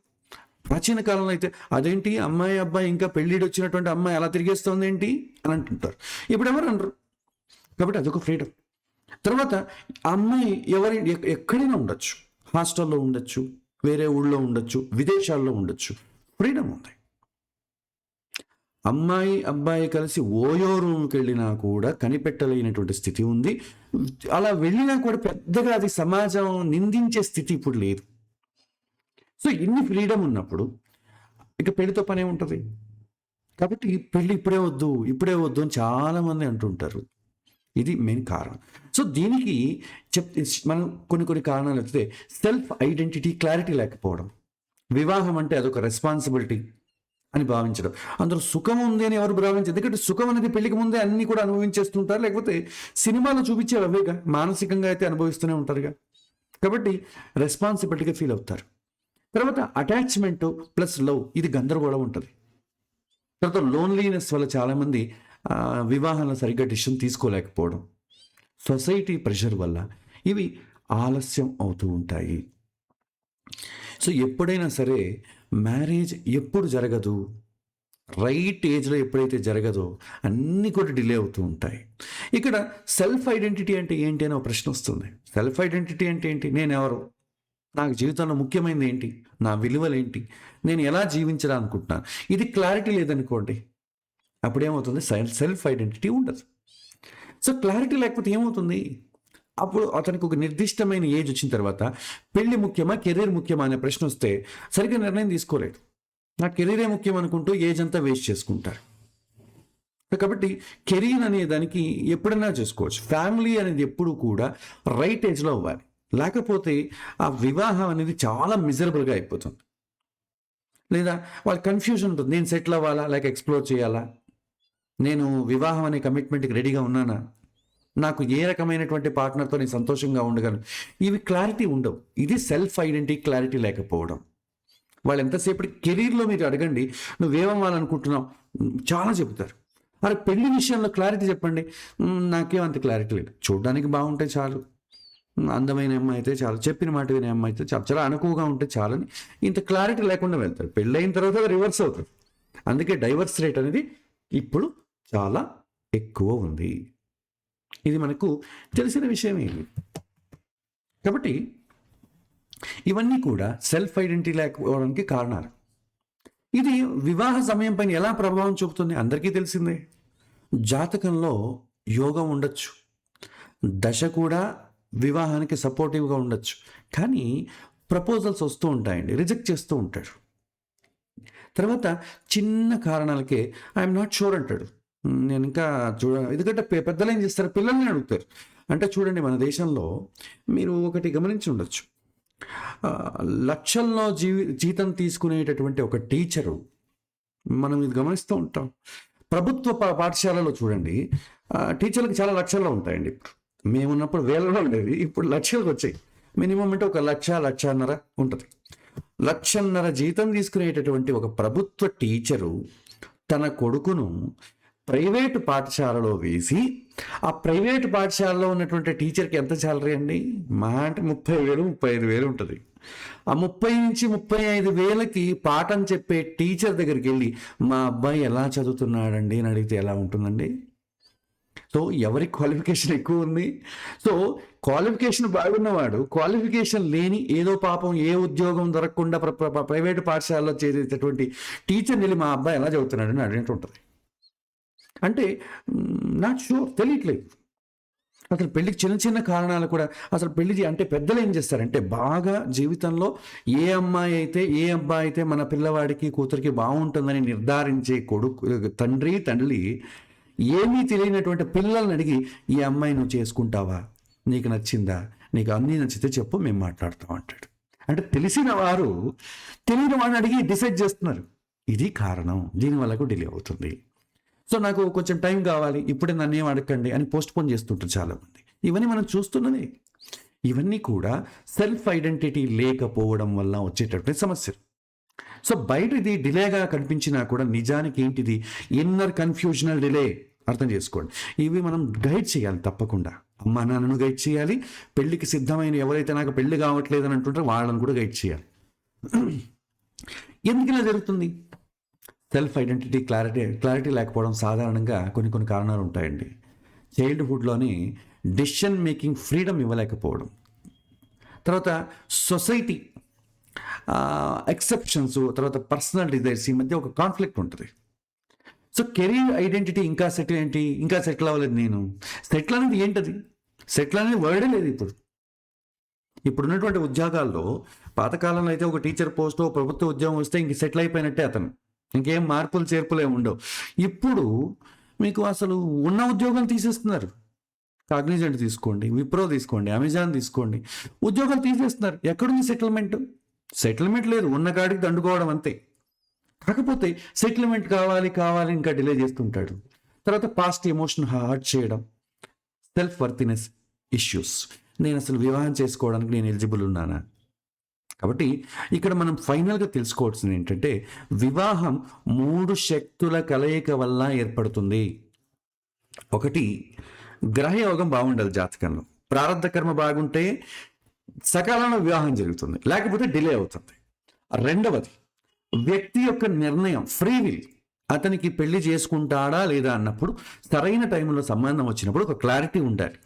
ప్రాచీన కాలంలో అయితే అదేంటి అమ్మాయి అబ్బాయి ఇంకా పెళ్ళిడు వచ్చినటువంటి అమ్మాయి అలా తిరిగేస్తుంది ఏంటి అని అంటుంటారు. ఇప్పుడు ఎవరు అనరు. కాబట్టి అదొక ఫ్రీడమ్. తర్వాత అమ్మాయి ఎక్కడైనా ఉండొచ్చు, హాస్టల్లో ఉండొచ్చు, వేరే ఊళ్ళో ఉండొచ్చు, విదేశాల్లో ఉండొచ్చు, ఫ్రీడమ్ ఉంది. అమ్మాయి అబ్బాయి కలిసి ఓయో రూమ్కి వెళ్ళినా కూడా కనిపెట్టలేనటువంటి స్థితి ఉంది. అలా వెళ్ళినా కూడా పెద్దగా అది సమాజం నిందించే స్థితి ఇప్పుడు లేదు. సో ఇన్ని ఫ్రీడమ్ ఉన్నప్పుడు ఇక పెళ్లితో పనే ఉంటుంది. కాబట్టి పెళ్ళి ఇప్పుడే వద్దు అని చాలామంది అంటుంటారు. ఇది మెయిన్ కారణం. సో దీనికి చెప్ మనం కొన్ని కారణాలు చెప్తే సెల్ఫ్ ఐడెంటిటీ క్లారిటీ లేకపోవడం. వివాహం అంటే అదొక రెస్పాన్సిబిలిటీ అని భావించడం. అందులో సుఖం ఉంది అని ఎవరు భావించరు. ఎందుకంటే సుఖం అనేది పెళ్లికి ముందే అన్ని కూడా అనుభవించేస్తుంటారు. లేకపోతే సినిమాలో చూపించేవి అవేగా, మానసికంగా అయితే అనుభవిస్తూనే ఉంటారుగా. కాబట్టి రెస్పాన్సిబిలిటీగా ఫీల్ అవుతారు. తర్వాత అటాచ్మెంట్ ప్లస్ లవ్, ఇది గందరగోళం ఉంటుంది. తర్వాత లోన్లీనెస్ వల్ల చాలామంది వివాహంలో సరిగ్గా డిసిషన్ తీసుకోలేకపోవడం, సొసైటీ ప్రెషర్ వల్ల ఇవి ఆలస్యం అవుతూ ఉంటాయి. సో ఎప్పుడైనా సరే మ్యారేజ్ ఎప్పుడు జరగదు, రైట్ ఏజ్లో ఎప్పుడైతే జరగదో అన్నీ కూడా డిలే అవుతూ ఉంటాయి. ఇక్కడ సెల్ఫ్ ఐడెంటిటీ అంటే ఏంటి అని ఒక ప్రశ్న వస్తుంది. సెల్ఫ్ ఐడెంటిటీ అంటే ఏంటి? నేను ఎవరు, నాకు జీవితంలో ముఖ్యమైనది ఏంటి, నా విలువలు ఏంటి, నేను ఎలా జీవించాలనుకుంటున్నాను, ఇది క్లారిటీ లేదనుకోండి, అప్పుడేమవుతుంది, సెల్ఫ్ ఐడెంటిటీ ఉండదు. సో క్లారిటీ లేకపోతే ఏమవుతుంది, అప్పుడు అతనికి ఒక నిర్దిష్టమైన ఏజ్ వచ్చిన తర్వాత పెళ్లి ముఖ్యమా కెరీర్ ముఖ్యమా అనే ప్రశ్న వస్తే సరిగ్గా నిర్ణయం తీసుకోలేడు. నా కెరీరే ముఖ్యం అనుకుంటూ ఏజ్ అంతా వేస్ట్ చేసుకుంటారు. కాబట్టి కెరీర్ అనే దానికి ఎప్పుడైనా చేసుకోవచ్చు. ఫ్యామిలీ అనేది ఎప్పుడు కూడా రైట్ ఏజ్లో అవ్వాలి. లేకపోతే ఆ వివాహం అనేది చాలా మిజరబుల్గా అయిపోతుంది. లేదా వాళ్ళ కన్ఫ్యూజన్ ఉంటుంది, నేను సెటిల్ అవ్వాలా లేక ఎక్స్ప్లోర్ చేయాలా, నేను వివాహం అనే కమిట్మెంట్కి రెడీగా ఉన్నానా, నాకు ఏ రకమైనటువంటి పార్ట్నర్తో నేను సంతోషంగా ఉండగలను, ఇవి క్లారిటీ ఉండవు. ఇది సెల్ఫ్ ఐడెంటిటీ క్లారిటీ లేకపోవడం. వాళ్ళు ఎంతసేపటి కెరీర్లో మీరు అడగండి, నువ్వేమవ్వాలనుకుంటున్నావు, చాలా చెబుతారు. అరే పెళ్లి విషయంలో క్లారిటీ చెప్పండి, నాకేం అంత క్లారిటీ లేదు, చూడడానికి బాగుంటే చాలు, అందమైన అమ్మాయి అయితే చాలు, చెప్పిన మాట వినే అమ్మాయి అయితే చాలు, చాలా అనుకువగా ఉంటే చాలని ఇంత క్లారిటీ లేకుండా వెళ్తారు. పెళ్ళైన తర్వాత రివర్స్ అవుతుంది. అందుకే డైవర్స్ రేట్ అనేది ఇప్పుడు చాలా ఎక్కువ ఉంది. ఇది మనకు తెలిసిన విషయమే. కాబట్టి ఇవన్నీ కూడా సెల్ఫ్ ఐడెంటిటీ లేకపోవడానికి కారణాలు. ఇది వివాహ సమయం పైన ఎలా ప్రభావం చూపుతుంది అందరికీ తెలిసిందే. జాతకంలో యోగం ఉండొచ్చు, దశ కూడా వివాహానికి సపోర్టివ్గా ఉండొచ్చు, కానీ ప్రపోజల్స్ వస్తూ ఉంటాయండి, రిజెక్ట్ చేస్తూ ఉంటాడు. తర్వాత చిన్న కారణాలకే ఐఎమ్ నాట్ షూర్ అంటాడు. నేను ఇంకా ఎందుకంటే పెద్దలు ఏం చేస్తారు, పిల్లల్ని అడుగుతారు. అంటే చూడండి, మన దేశంలో మీరు ఒకటి గమనించి ఉండొచ్చు, లక్షల్లో జీతం తీసుకునేటటువంటి ఒక టీచరు, మనం ఇది గమనిస్తూ ఉంటాం. ప్రభుత్వ పాఠశాలలో చూడండి, టీచర్లకు చాలా లక్షల్లో ఉంటాయండి. ఇప్పుడు మేమున్నప్పుడు వేలలో ఉండేది, ఇప్పుడు లక్షలకు వచ్చాయి. మినిమం అంటే ఒక లక్షన్నర ఉంటుంది. 1,50,000 జీతం తీసుకునేటటువంటి ఒక ప్రభుత్వ టీచరు తన కొడుకును ప్రైవేటు పాఠశాలలో వేసి, ఆ ప్రైవేటు పాఠశాలలో ఉన్నటువంటి టీచర్కి ఎంత శాలరీ అండి, మా అంటే 30,000 35,000 ఉంటుంది. ఆ 30 నుంచి 35,000కి పాఠం చెప్పే టీచర్ దగ్గరికి వెళ్ళి మా అబ్బాయి ఎలా చదువుతున్నాడండి అని అడిగితే ఎలా ఉంటుందండి? సో ఎవరి క్వాలిఫికేషన్ ఎక్కువ ఉంది? సో క్వాలిఫికేషన్ బాగున్నవాడు క్వాలిఫికేషన్ లేని ఏదో పాపం ఏ ఉద్యోగం దొరకకుండా ప్రైవేటు పాఠశాలలో చేసేటటువంటి టీచర్ని వెళ్ళి మా అబ్బాయి ఎలా చదువుతున్నాడని అడిగినట్టు ఉంటుంది. అంటే నాట్ షూర్, తెలియట్లేదు. అసలు పెళ్ళికి చిన్న కారణాలు కూడా, అసలు పెళ్లి అంటే పెద్దలు ఏం చేస్తారంటే బాగా జీవితంలో ఏ అమ్మాయి అయితే ఏ అబ్బాయి అయితే మన పిల్లవాడికి కూతురికి బాగుంటుందని నిర్ధారించే తండ్రి ఏమీ తెలియనటువంటి పిల్లల్ని అడిగి ఈ అమ్మాయి నువ్వు చేసుకుంటావా, నీకు నచ్చిందా, నీకు అన్నీ నచ్చితే చెప్పు మేము మాట్లాడతాం అంటాడు. అంటే తెలిసిన వారు తెలియని వాడిని అడిగి డిసైడ్ చేస్తున్నారు. ఇది కారణం, దీనివల్ల కూడా డిలే అవుతుంది. సో నాకు కొంచెం టైం కావాలి, ఇప్పుడే నన్ను ఏం అడగండి అని పోస్ట్పోన్ చేస్తుంటారు చాలామంది. ఇవన్నీ మనం చూస్తున్నదే. ఇవన్నీ కూడా సెల్ఫ్ ఐడెంటిటీ లేకపోవడం వల్ల వచ్చేటటువంటి సమస్యలు. సో బయట ఇది డిలేగా కనిపించినా కూడా నిజానికి ఏంటిది, ఇన్నర్ కన్ఫ్యూజనల్ డిలే. అర్థం చేసుకోండి. ఇవి మనం గైడ్ చేయాలి తప్పకుండా. అమ్మా నాన్నను గైడ్ చేయాలి, పెళ్లికి సిద్ధమైన ఎవరైతే నాకు పెళ్లి కావట్లేదు అని అంటుంటారో వాళ్ళని కూడా గైడ్ చేయాలి. ఎందుకు ఇలా జరుగుతుంది? సెల్ఫ్ ఐడెంటిటీ క్లారిటీ లేకపోవడం సాధారణంగా కొన్ని కారణాలు ఉంటాయండి. చైల్డ్హుడ్లోని డెసిషన్ మేకింగ్ ఫ్రీడమ్ ఇవ్వలేకపోవడం, తర్వాత సొసైటీ ఎక్సెప్షన్స్, తర్వాత పర్సనల్ డిజైర్స్, ఈ మధ్య ఒక కాన్ఫ్లిక్ట్ ఉంటుంది. సో కెరీర్ ఐడెంటిటీ ఇంకా సెటిల్ అవ్వలేదు నేను. సెటిల్ అనేది ఏంటది? సెటిల్ అనేది వర్డే లేదు ఇప్పుడు. ఇప్పుడున్నటువంటి ఉద్యోగాల్లో పాతకాలంలో అయితే ఒక టీచర్ పోస్టో ప్రభుత్వ ఉద్యోగం వస్తే ఇంక సెటిల్ అయిపోయినట్టే అతను, ఇంకేం మార్పులు చేర్పులు ఏమి ఉండవు. ఇప్పుడు మీకు అసలు ఉన్న ఉద్యోగం తీసేస్తున్నారు. కాగ్నిజెంట్ తీసుకోండి, విప్రో తీసుకోండి, అమెజాన్ తీసుకోండి, ఉద్యోగాలు తీసేస్తున్నారు. ఎక్కడుంది సెటిల్మెంట్? సెటిల్మెంట్ లేదు, ఉన్న కాడికి దండుకోవడం అంతే. కాకపోతే సెటిల్మెంట్ కావాలి కావాలి ఇంకా డిలే చేస్తుంటాడు. తర్వాత పాస్ట్ ఎమోషన్ హర్ట్ చేయడం, సెల్ఫ్ వర్తినెస్ ఇష్యూస్. నేను అసలు వివాహం చేసుకోవడానికి నేను ఎలిజిబుల్ ఉన్నానా? కాబట్టి ఇక్కడ మనం ఫైనల్గా తెలుసుకోవాల్సింది ఏంటంటే, వివాహం 3 శక్తుల కలయిక వల్ల ఏర్పడుతుంది. ఒకటి, గ్రహయోగం బాగుండాలి జాతకంలో. ప్రారంధ కర్మ బాగుంటే సకాలంలో వివాహం జరుగుతుంది, లేకపోతే డిలే అవుతుంది. రెండవది, వ్యక్తి యొక్క నిర్ణయం, ఫ్రీ విల్. అతనికి పెళ్లి చేసుకుంటాడా లేదా అన్నప్పుడు సరైన టైంలో సంబంధం వచ్చినప్పుడు ఒక క్లారిటీ ఉండాలి.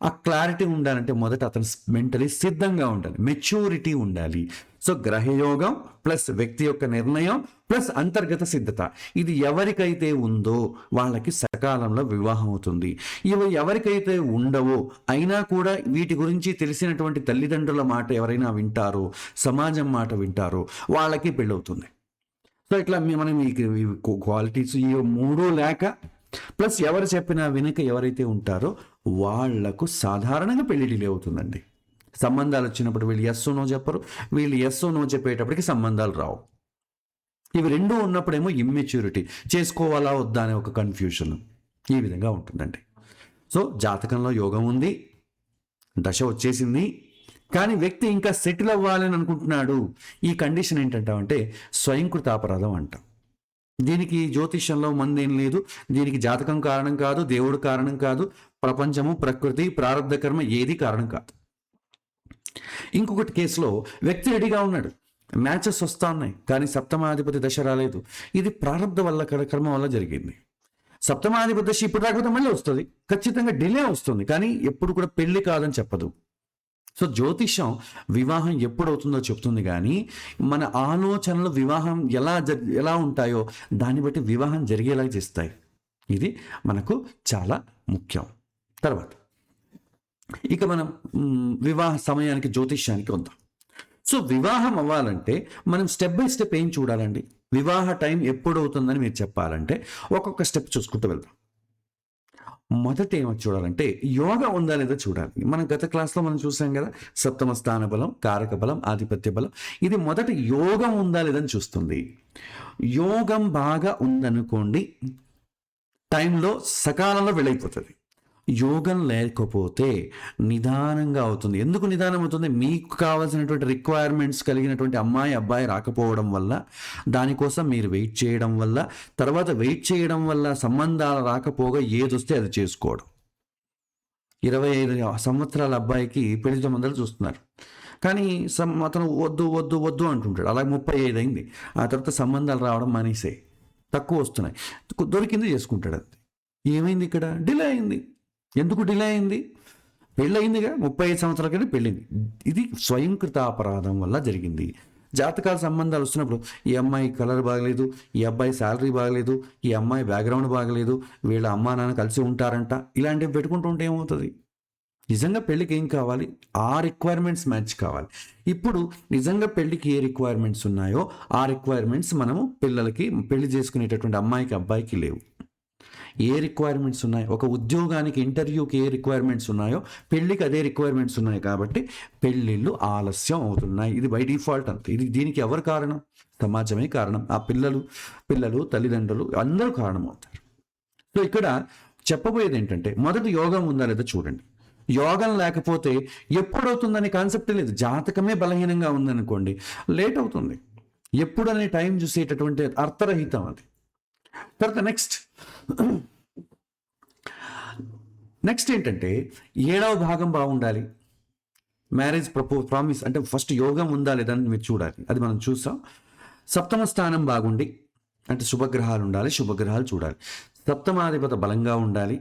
ఆ క్లారిటీ ఉండాలంటే మొదట అతను మెంటలీ సిద్ధంగా ఉండాలి, మెచ్యూరిటీ ఉండాలి. సో గ్రహయోగం ప్లస్ వ్యక్తి యొక్క నిర్ణయం ప్లస్ అంతర్గత సిద్ధత, ఇది ఎవరికైతే ఉందో వాళ్ళకి సకాలంలో వివాహం అవుతుంది. ఇవి ఎవరికైతే ఉండవో అయినా కూడా వీటి గురించి తెలిసినటువంటి తల్లిదండ్రుల మాట ఎవరైనా వింటారో, సమాజం మాట వింటారో, వాళ్ళకి పెళ్ళవుతుంది. సో ఇట్లా మనం ఈ క్వాలిటీస్ ఈ 3 లేక ప్లస్ ఎవరు చెప్పినా వెనుక ఎవరైతే ఉంటారో వాళ్లకు సాధారణంగా పెళ్లి డిలే అవుతుందండి. సంబంధాలు వచ్చినప్పుడు వీళ్ళు ఎస్ నో చెప్పరు, వీళ్ళు ఎస్ నో చెప్పేటప్పటికి సంబంధాలు రావు. ఇవి రెండూ ఉన్నప్పుడేమో ఇమ్మెచ్యూరిటీ, చేసుకోవాలా వద్దా అనే ఒక కన్ఫ్యూషన్, ఈ విధంగా ఉంటుందండి. సో జాతకంలో యోగం ఉంది, దశ వచ్చేసింది, కానీ వ్యక్తి ఇంకా సెటిల్ అవ్వాలని అనుకుంటున్నాడు. ఈ కండిషన్ ఏంటంటామంటే స్వయంకృత అపరాధం అంటాం. దీనికి జ్యోతిష్యంలో మందేం లేదు, దీనికి జాతకం కారణం కాదు, దేవుడు కారణం కాదు, ప్రపంచము, ప్రకృతి, ప్రారంధ కర్మ ఏది కారణం కాదు. ఇంకొకటి కేసులో వ్యక్తి రెడీగా ఉన్నాడు, మ్యాచెస్ వస్తా ఉన్నాయి, కానీ సప్తమాధిపతి దశ రాలేదు. ఇది ప్రారంధ వల్ల కర్మ వల్ల జరిగింది. సప్తమాధిపతి దశ ఇప్పుడు రాకపోతే మళ్ళీ వస్తుంది, ఖచ్చితంగా డిలే వస్తుంది, కానీ ఎప్పుడు కూడా పెళ్లి కాదని చెప్పదు. సో జ్యోతిషం వివాహం ఎప్పుడవుతుందో చెప్తుంది, కానీ మన ఆలోచనలు వివాహం ఎలా ఉంటాయో దాన్ని బట్టి వివాహం జరిగేలా చేస్తాయి. ఇది మనకు చాలా ముఖ్యం. తర్వాత ఇక మనం వివాహ సమయానికి జ్యోతిష్యానికి వద్దాం. సో వివాహం అవ్వాలంటే మనం స్టెప్ బై స్టెప్ ఏం చూడాలండి? వివాహ టైం ఎప్పుడు అవుతుందని మీరు చెప్పాలంటే ఒక్కొక్క స్టెప్ చూసుకుంటూ వెళ్దాం. మొదట ఏమో చూడాలంటే యోగా ఉందా లేదా చూడాలి. మనం గత క్లాస్లో మనం చూసాం కదా, సప్తమ స్థాన బలం, కారక బలం, ఆధిపత్య బలం. ఇది మొదట యోగం ఉందా లేదని చూస్తుంది. యోగం బాగా ఉందనుకోండి, టైంలో సకాలంలో వెళ్ళైపోతుంది. యోగం లేకపోతే నిదానంగా అవుతుంది. ఎందుకు నిదానం అవుతుంది? మీకు కావాల్సినటువంటి రిక్వైర్మెంట్స్ కలిగినటువంటి అమ్మాయి అబ్బాయి రాకపోవడం వల్ల, దానికోసం మీరు వెయిట్ చేయడం వల్ల, తర్వాత వెయిట్ చేయడం వల్ల సంబంధాలు రాకపోగా ఏదొస్తే అది చేసుకోవడం. 25 సంవత్సరాల అబ్బాయికి పెళ్లి సంబంధాలు చూస్తున్నారు, కానీ అతను వద్దు వద్దు వద్దు అంటుంటాడు. అలాగే 35 అయింది, ఆ తర్వాత సంబంధాలు రావడం మానేసాయి, తక్కువ వస్తున్నాయి, దొరికింది చేసుకుంటాడు. అంతే. ఏమైంది ఇక్కడ? డిలే అయింది. ఎందుకు డిలే అయింది? పెళ్ళయిందిగా, 35 సంవత్సరాలకైనా పెళ్ళింది. ఇది స్వయంకృత అపరాధం వల్ల జరిగింది. జాతకాల సంబంధాలు వస్తున్నప్పుడు ఈ అమ్మాయి కలర్ బాగలేదు, ఈ అబ్బాయి శాలరీ బాగలేదు, ఈ అమ్మాయి బ్యాక్గ్రౌండ్ బాగలేదు, వీళ్ళ అమ్మా నాన్న కలిసి ఉంటారంట, ఇలాంటివి పెట్టుకుంటూ ఉంటే ఏమవుతుంది? నిజంగా పెళ్ళికి ఏం కావాలి? ఆ రిక్వైర్మెంట్స్ మ్యాచ్ కావాలి. ఇప్పుడు నిజంగా పెళ్ళికి ఏ రిక్వైర్మెంట్స్ ఉన్నాయో ఆ రిక్వైర్మెంట్స్ మనము పిల్లలకి, పెళ్లి చేసుకునేటటువంటి అమ్మాయికి అబ్బాయికి లేవు. ఏ రిక్వైర్మెంట్స్ ఉన్నాయి? ఒక ఉద్యోగానికి ఇంటర్వ్యూకి ఏ రిక్వైర్మెంట్స్ ఉన్నాయో పెళ్ళికి అదే రిక్వైర్మెంట్స్ ఉన్నాయి. కాబట్టి పెళ్ళిళ్ళు ఆలస్యం అవుతున్నాయి. ఇది బై డిఫాల్ట్ అంతే. దీనికి ఎవరు కారణం? సమాజమే కారణం. ఆ పిల్లలు తల్లిదండ్రులు అందరూ కారణం అవుతారు. సో ఇక్కడ చెప్పబోయేది ఏంటంటే, మొదటి యోగం ఉందా లేదా చూడండి. యోగం లేకపోతే ఎప్పుడవుతుందనే కాన్సెప్ట్ లేదు. జాతకమే బలహీనంగా ఉందనుకోండి, లేట్ అవుతుంది. ఎప్పుడనే టైం చూసేటటువంటి అర్థరహితం అది. తర్వాత నెక్స్ట్ ఏంటంటే 7వ భాగం బాగుండాలి. మ్యారేజ్ ప్రామిస్ అంటే ఫస్ట్ యోగం ఉందా లేదా అని మీరు చూడాలి. అది మనం చూసాం. సప్తమ స్థానం బాగుండి, అంటే శుభగ్రహాలు ఉండాలి, శుభగ్రహాలు చూడాలి. సప్తమాధిపతి బలంగా ఉండాలి,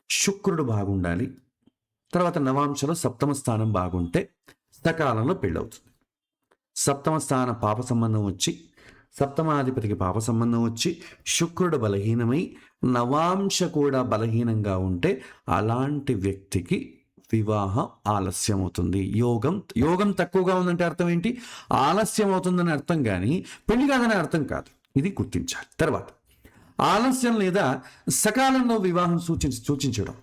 శుక్రుడు బాగుండాలి. తర్వాత నవాంశలో సప్తమ స్థానం బాగుంటే సకాలంలో పెళ్ళవుతుంది. సప్తమ స్థానం పాప సంబంధం వచ్చి, సప్తమాధిపతికి పాప సంబంధం వచ్చి, శుక్రుడు బలహీనమై నవాంశ కూడా బలహీనంగా ఉంటే అలాంటి వ్యక్తికి వివాహం ఆలస్యం అవుతుంది. యోగం తక్కువగా ఉందంటే అర్థం ఏంటి? ఆలస్యం అవుతుందని అర్థం, కానీ పెళ్లి కాదని అర్థం కాదు. ఇది గుర్తించాలి. తర్వాత ఆలస్యం లేదా సకాలంలో వివాహం సూచించడం.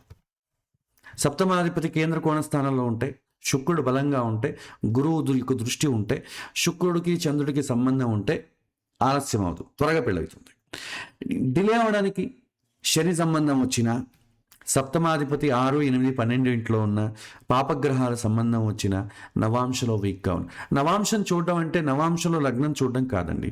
సప్తమాధిపతి కేంద్ర కోణ స్థానంలో ఉంటే, శుక్రుడు బలంగా ఉంటే, గురువుకు దృష్టి ఉంటే, శుక్రుడికి చంద్రుడికి సంబంధం ఉంటే ఆలస్యం అవుతుంది, త్వరగా పెళ్ళవుతుంది. డిలే అవడానికి శని సంబంధం వచ్చినా, సప్తమాధిపతి 6, 8, 12 ఇంట్లో ఉన్న పాపగ్రహాల సంబంధం వచ్చిన, నవాంశలో వీక్గా ఉన్న. నవాంశం చూడడం అంటే నవాంశలో లగ్నం చూడడం కాదండి.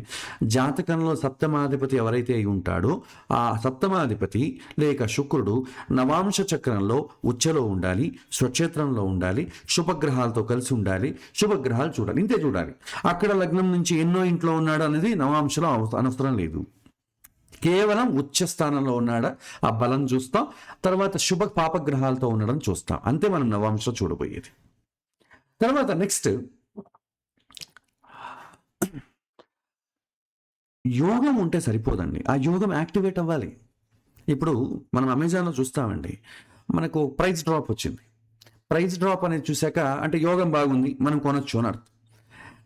జాతకంలో సప్తమాధిపతి ఎవరైతే అయి ఉంటాడో ఆ సప్తమాధిపతి లేక శుక్రుడు నవాంశ చక్రంలో ఉచ్చలో ఉండాలి, స్వక్షేత్రంలో ఉండాలి, శుభగ్రహాలతో కలిసి ఉండాలి, శుభగ్రహాలు చూడాలి, ఇంతే చూడాలి. అక్కడ లగ్నం నుంచి ఎన్నో ఇంట్లో ఉన్నాడు అనేది నవాంశలో అనవసరం లేదు. కేవలం ఉచ్చ స్థానంలో ఉన్నాడా ఆ బలం చూస్తాం, తర్వాత శుభ పాపగ్రహాలతో ఉండడం చూస్తాం, అంతే మనం నవాంశ చూడబోయేది. తర్వాత నెక్స్ట్ యోగం ఉంటే సరిపోదండి, ఆ యోగం యాక్టివేట్ అవ్వాలి. ఇప్పుడు మనం అమెజాన్లో చూస్తామండి, మనకు ప్రైస్ డ్రాప్ వచ్చింది. ప్రైస్ డ్రాప్ అనేది చూశాక అంటే యోగం బాగుంది, మనం కొనొచ్చు అని అర్థం.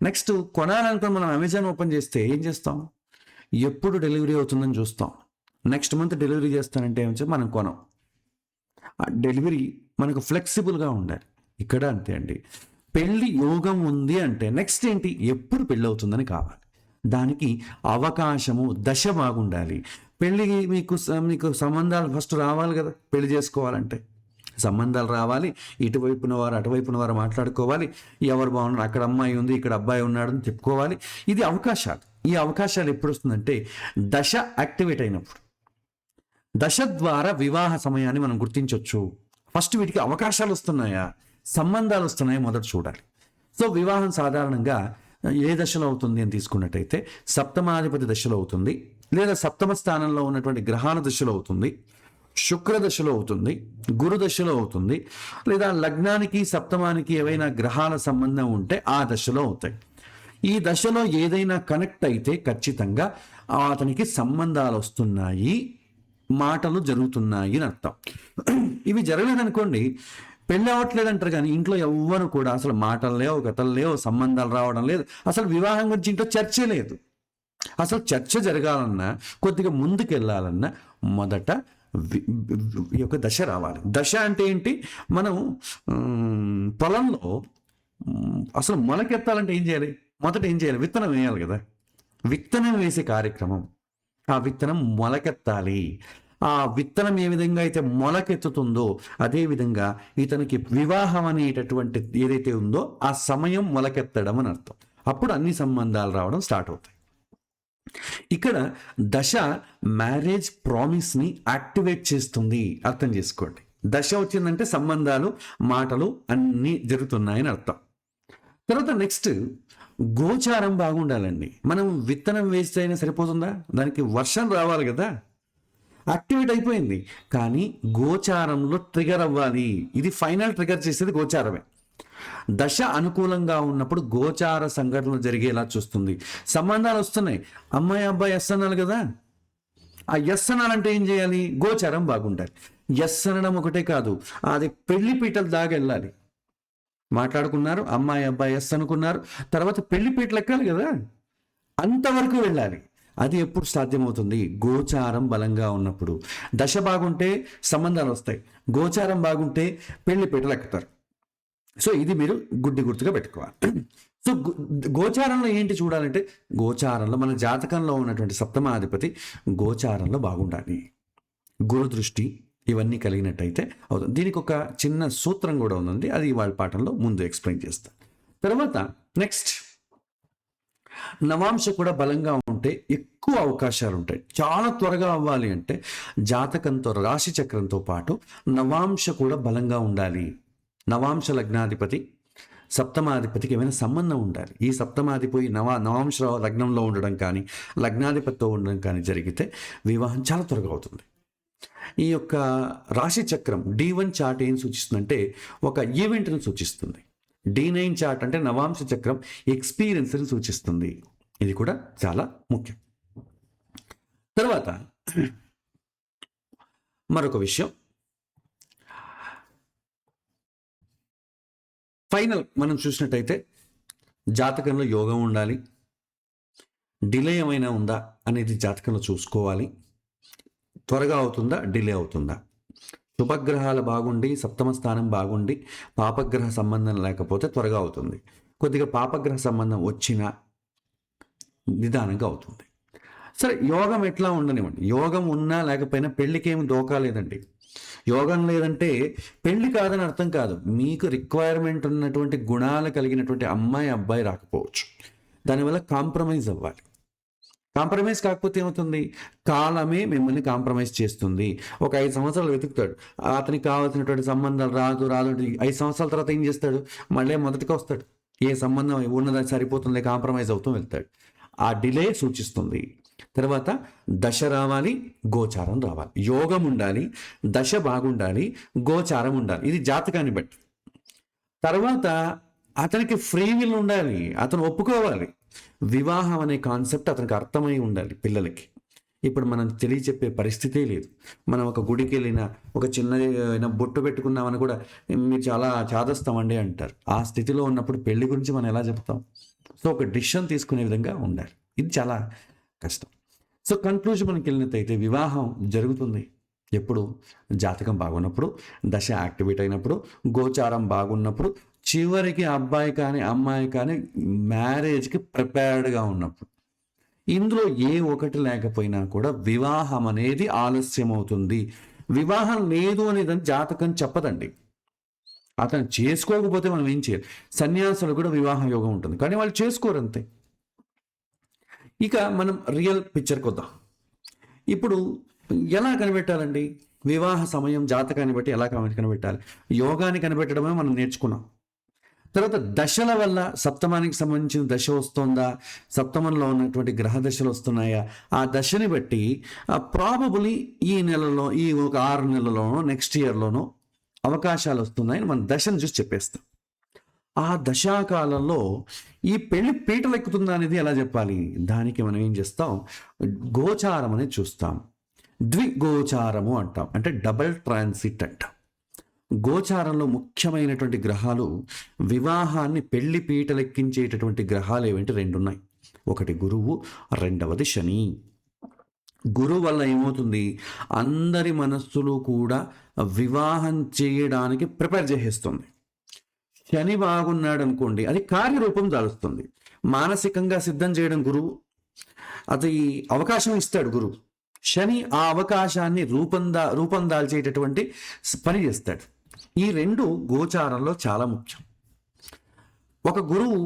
నెక్స్ట్ కొనాలనుకుని మనం అమెజాన్ ఓపెన్ చేస్తే ఏం చేస్తాం? ఎప్పుడు డెలివరీ అవుతుందని చూస్తాం. నెక్స్ట్ మంత్ డెలివరీ చేస్తానంటే ఏం మనం కొనం. ఆ డెలివరీ మనకు ఫ్లెక్సిబుల్గా ఉండాలి. ఇక్కడ అంతే అండి, పెళ్ళి యోగం ఉంది అంటే నెక్స్ట్ ఏంటి? ఎప్పుడు పెళ్ళి అవుతుందని కావాలి. దానికి అవకాశము, దశ బాగుండాలి. పెళ్ళికి మీకు సంబంధాలు ఫస్ట్ రావాలి కదా. పెళ్లి చేసుకోవాలంటే సంబంధాలు రావాలి, ఇటువైపున వారు అటువైపున వారు మాట్లాడుకోవాలి, ఎవరు బాగున్నారు, అక్కడ అమ్మాయి ఉంది ఇక్కడ అబ్బాయి ఉన్నాడు అని చెప్పుకోవాలి. ఇది అవకాశాలు. ఈ అవకాశాలు ఎప్పుడు వస్తుందంటే దశ యాక్టివేట్ అయినప్పుడు. దశ ద్వారా వివాహ సమయాన్ని మనం గుర్తించవచ్చు. ఫస్ట్ వీటికి అవకాశాలు వస్తున్నాయా, సంబంధాలు వస్తున్నాయా మొదట చూడాలి. సో వివాహం సాధారణంగా ఏ దశలో అవుతుంది అని తీసుకున్నట్టయితే సప్తమాధిపతి దశలో అవుతుంది, లేదా సప్తమ స్థానంలో ఉన్నటువంటి గ్రహాల దశలో అవుతుంది, శుక్ర దశలో అవుతుంది, గురు దశలో అవుతుంది, లేదా లగ్నానికి సప్తమానికి ఏవైనా గ్రహాల సంబంధం ఉంటే ఆ దశలో అవుతాయి. ఈ దశలో ఏదైనా కనెక్ట్ అయితే ఖచ్చితంగా అతనికి సంబంధాలు వస్తున్నాయి, మాటలు జరుగుతున్నాయి అని అర్థం. ఇవి జరగలేదనుకోండి, పెళ్ళి అవ్వట్లేదు అంటారు, కానీ ఇంట్లో ఎవ్వరు కూడా అసలు మాటలు లేవు, కథలు లేవు, సంబంధాలు రావడం లేదు, అసలు వివాహం గురించి ఇంట్లో చర్చే లేదు. అసలు చర్చ జరగాలన్నా, కొద్దిగా ముందుకు వెళ్ళాలన్నా మొదట ఈ యొక్క దశ రావాలి. దశ అంటే ఏంటి? మనం పొలంలో అసలు మొలకెత్తాలంటే ఏం చేయాలి? మొదట ఏం చేయాలి? విత్తనం వేయాలి కదా. విత్తనం వేసే కార్యక్రమం, ఆ విత్తనం మొలకెత్తాలి. ఆ విత్తనం ఏ విధంగా అయితే మొలకెత్తుతుందో అదేవిధంగా ఇతనికి వివాహం అనేటటువంటి ఏదైతే ఉందో ఆ సమయం మొలకెత్తడం అని అర్థం. అప్పుడు అన్ని సంబంధాలు రావడం స్టార్ట్ అవుతాయి. ఇక్కడ దశ మ్యారేజ్ ప్రామిస్ని యాక్టివేట్ చేస్తుంది, అర్థం చేసుకోండి. దశ వచ్చిందంటే సంబంధాలు, మాటలు అన్నీ జరుగుతున్నాయని అర్థం. తర్వాత నెక్స్ట్ గోచారం బాగుండాలండి. మనం విత్తనం వేస్తే అయినా సరిపోతుందా? దానికి వర్షం రావాలి కదా. యాక్టివేట్ అయిపోయింది, కానీ గోచారంలో ట్రిగర్ అవ్వాలి. ఇది ఫైనల్ ట్రిగర్ చేసేది గోచారమే. దశ అనుకూలంగా ఉన్నప్పుడు గోచార సంఘటనలు జరిగేలా చూస్తుంది. సంబంధాలు వస్తున్నాయి, అమ్మాయి అబ్బాయి ఎస్ అనాలి కదా. ఆ ఎస్ అనాలంటే ఏం చేయాలి? గోచారం బాగుండాలి. ఎస్ అనడం ఒకటే కాదు, అది పెళ్లి పీటల దాకా వెళ్ళాలి. మాట్లాడుకున్నారు, అమ్మాయి అబ్బాయి ఎస్ అనుకున్నారు, తర్వాత పెళ్లి పీటలు ఎక్కాలి కదా, అంతవరకు వెళ్ళాలి. అది ఎప్పుడు సాధ్యమవుతుంది? గోచారం బలంగా ఉన్నప్పుడు. దశ బాగుంటే సంబంధాలు వస్తాయి, గోచారం బాగుంటే పెళ్లి పీటలు ఎక్కుతారు. సో ఇది మీరు గుర్తుగా పెట్టుకోవాలి. సో గోచారంలో ఏంటి చూడాలంటే, గోచారంలో మన జాతకంలో ఉన్నటువంటి సప్తమాధిపతి గోచారంలో బాగుండాలి. గురు దృష్టి ఇవన్నీ కలిగినట్టయితే అవుతుంది. దీనికి ఒక చిన్న సూత్రం కూడా ఉంది, అది వాళ్ళ పాఠంలో ముందు ఎక్స్ప్లెయిన్ చేస్తాను. తర్వాత నెక్స్ట్ నవాంశ కూడా బలంగా ఉంటే ఎక్కువ అవకాశాలు ఉంటాయి. చాలా త్వరగా అవ్వాలి అంటే జాతకంతో, రాశి చక్రంతో పాటు నవాంశ కూడా బలంగా ఉండాలి. నవాంశ లగ్నాధిపతి సప్తమాధిపతికి ఏమైనా సంబంధం ఉండాలి. ఈ సప్తమాధిపతి నవాంశ లగ్నంలో ఉండడం కానీ లగ్నాధిపతితో ఉండడం కానీ జరిగితే వివాహం చాలా త్వరగా అవుతుంది. ఈ యొక్క రాశి చక్రం D1 చార్ట్ ఏం సూచిస్తుందంటే ఒక ఈవెంట్ని సూచిస్తుంది. D9 చార్ట్ అంటే నవాంశ చక్రం ఎక్స్పీరియన్స్ని సూచిస్తుంది. ఇది కూడా చాలా ముఖ్యం. తర్వాత మరొక విషయం, ఫైనల్ మనం చూసినట్టయితే జాతకంలో యోగం ఉండాలి. డిలే ఏమైనా ఉందా అనేది జాతకంలో చూసుకోవాలి. త్వరగా అవుతుందా, డిలే అవుతుందా? శుభగ్రహాలు బాగుండి, సప్తమ స్థానం బాగుండి, పాపగ్రహ సంబంధం లేకపోతే త్వరగా అవుతుంది. కొద్దిగా పాపగ్రహ సంబంధం వచ్చినా నిదానంగా అవుతుంది. సరే, యోగం ఎట్లా ఉండనివ్వండి. యోగం ఉన్నా లేకపోయినా పెళ్ళికి ఏమి దోకా లేదండి. యోగం లేదంటే పెళ్లి కాదని అర్థం కాదు. మీకు రిక్వైర్మెంట్ ఉన్నటువంటి గుణాలు కలిగినటువంటి అమ్మాయి, అబ్బాయి రాకపోవచ్చు. దానివల్ల కాంప్రమైజ్ అవ్వాలి. కాంప్రమైజ్ కాకపోతే ఏమవుతుంది? కాలమే మిమ్మల్ని కాంప్రమైజ్ చేస్తుంది. ఒక 5 సంవత్సరాలు వెతుకుతాడు, అతనికి కావాల్సినటువంటి సంబంధాలు రాదు రాదు. 5 సంవత్సరాల తర్వాత ఏం చేస్తాడు? మళ్ళీ మొదటికి వస్తాడు. ఏ సంబంధం ఉన్నది సరిపోతుంది, కాంప్రమైజ్ అవుతూ వెళ్తాడు. ఆ డిలే సూచిస్తుంది. తర్వాత దశ రావాలి, గోచారం రావాలి. యోగం ఉండాలి, దశ బాగుండాలి, గోచారం ఉండాలి. ఇది జాతకాన్ని బట్టి. తర్వాత అతనికి ఫ్రీ విల్ ఉండాలి, అతను ఒప్పుకోవాలి. వివాహం అనే కాన్సెప్ట్ అతనికి అర్థమై ఉండాలి. పిల్లలకి ఇప్పుడు మనం తెలియచెప్పే పరిస్థితే లేదు. మనం ఒక గుడికి వెళ్ళినా, ఒక చిన్న బొట్టు పెట్టుకున్నామని కూడా మీరు చాలా చాదస్తామండి అంటారు. ఆ స్థితిలో ఉన్నప్పుడు పెళ్లి గురించి మనం ఎలా చెప్తాం? సో ఒక డిసిషన్ తీసుకునే విధంగా ఉండాలి. ఇది చాలా కష్టం. సో కన్క్లూజన్ మనకి వెళ్ళినట్టయితే వివాహం జరుగుతుంది ఎప్పుడు? జాతకం బాగున్నప్పుడు, దశ యాక్టివేట్ అయినప్పుడు, గోచారం బాగున్నప్పుడు, చివరికి అబ్బాయి కానీ అమ్మాయి కానీ మ్యారేజ్కి ప్రిపేర్డ్గా ఉన్నప్పుడు. ఇందులో ఏ ఒకటి లేకపోయినా కూడా వివాహం అనేది ఆలస్యం అవుతుంది. వివాహం లేదు అనేది జాతకం చెప్పదండి. అతను చేసుకోకపోతే మనం ఏం చేయాలి? సన్యాసులు కూడా వివాహ యోగం ఉంటుంది, కానీ వాళ్ళు చేసుకోరు అంతే. ఇక మనం రియల్ పిక్చర్కి వద్దాం. ఇప్పుడు ఎలా కనిపెట్టాలండి? వివాహ సమయం జాతకాన్ని బట్టి ఎలా కనిపెట్టాలి? యోగాన్ని కనిపెట్టడమే మనం నేర్చుకున్నాం. తర్వాత దశల వల్ల సప్తమానికి సంబంధించిన దశ వస్తుందా, సప్తమంలో ఉన్నటువంటి గ్రహ దశలు వస్తున్నాయా, ఆ దశని బట్టి ప్రాబబులీ ఈ నెలలో, ఈ ఒక 6 నెలలోనో నెక్స్ట్ ఇయర్లోనో అవకాశాలు వస్తున్నాయని మనం దశను చూసి చెప్పేస్తాం. ఆ దశాకాలంలో ఈ పెళ్లి పీటలు ఎక్కుతుందా అనేది ఎలా చెప్పాలి? దానికి మనం ఏం చేస్తాం? గోచారం అనేది చూస్తాం. ద్విగోచారము అంటాం, అంటే డబల్ ట్రాన్సిట్ అంటాం. గోచారంలో ముఖ్యమైనటువంటి గ్రహాలు, వివాహాన్ని పెళ్లి పీటలెక్కించేటటువంటి గ్రహాలు ఏమిటి? 2 ఉన్నాయి. ఒకటి గురువు, రెండవది శని. గురువు వల్ల ఏమవుతుంది? అందరి మనస్సులు కూడా వివాహం చేయడానికి ప్రిపేర్ చేసేస్తుంది. శని బాగున్నాడు అనుకోండి, అది కార్యరూపం దాలుస్తుంది. మానసికంగా సిద్ధం చేయడం గురువు, అది అవకాశం ఇస్తాడు గురువు. శని ఆ అవకాశాన్ని రూపం దాల్చేటటువంటి పని చేస్తాడు. ఈ 2 గోచారంలో చాలా ముఖ్యం. ఒక గురువు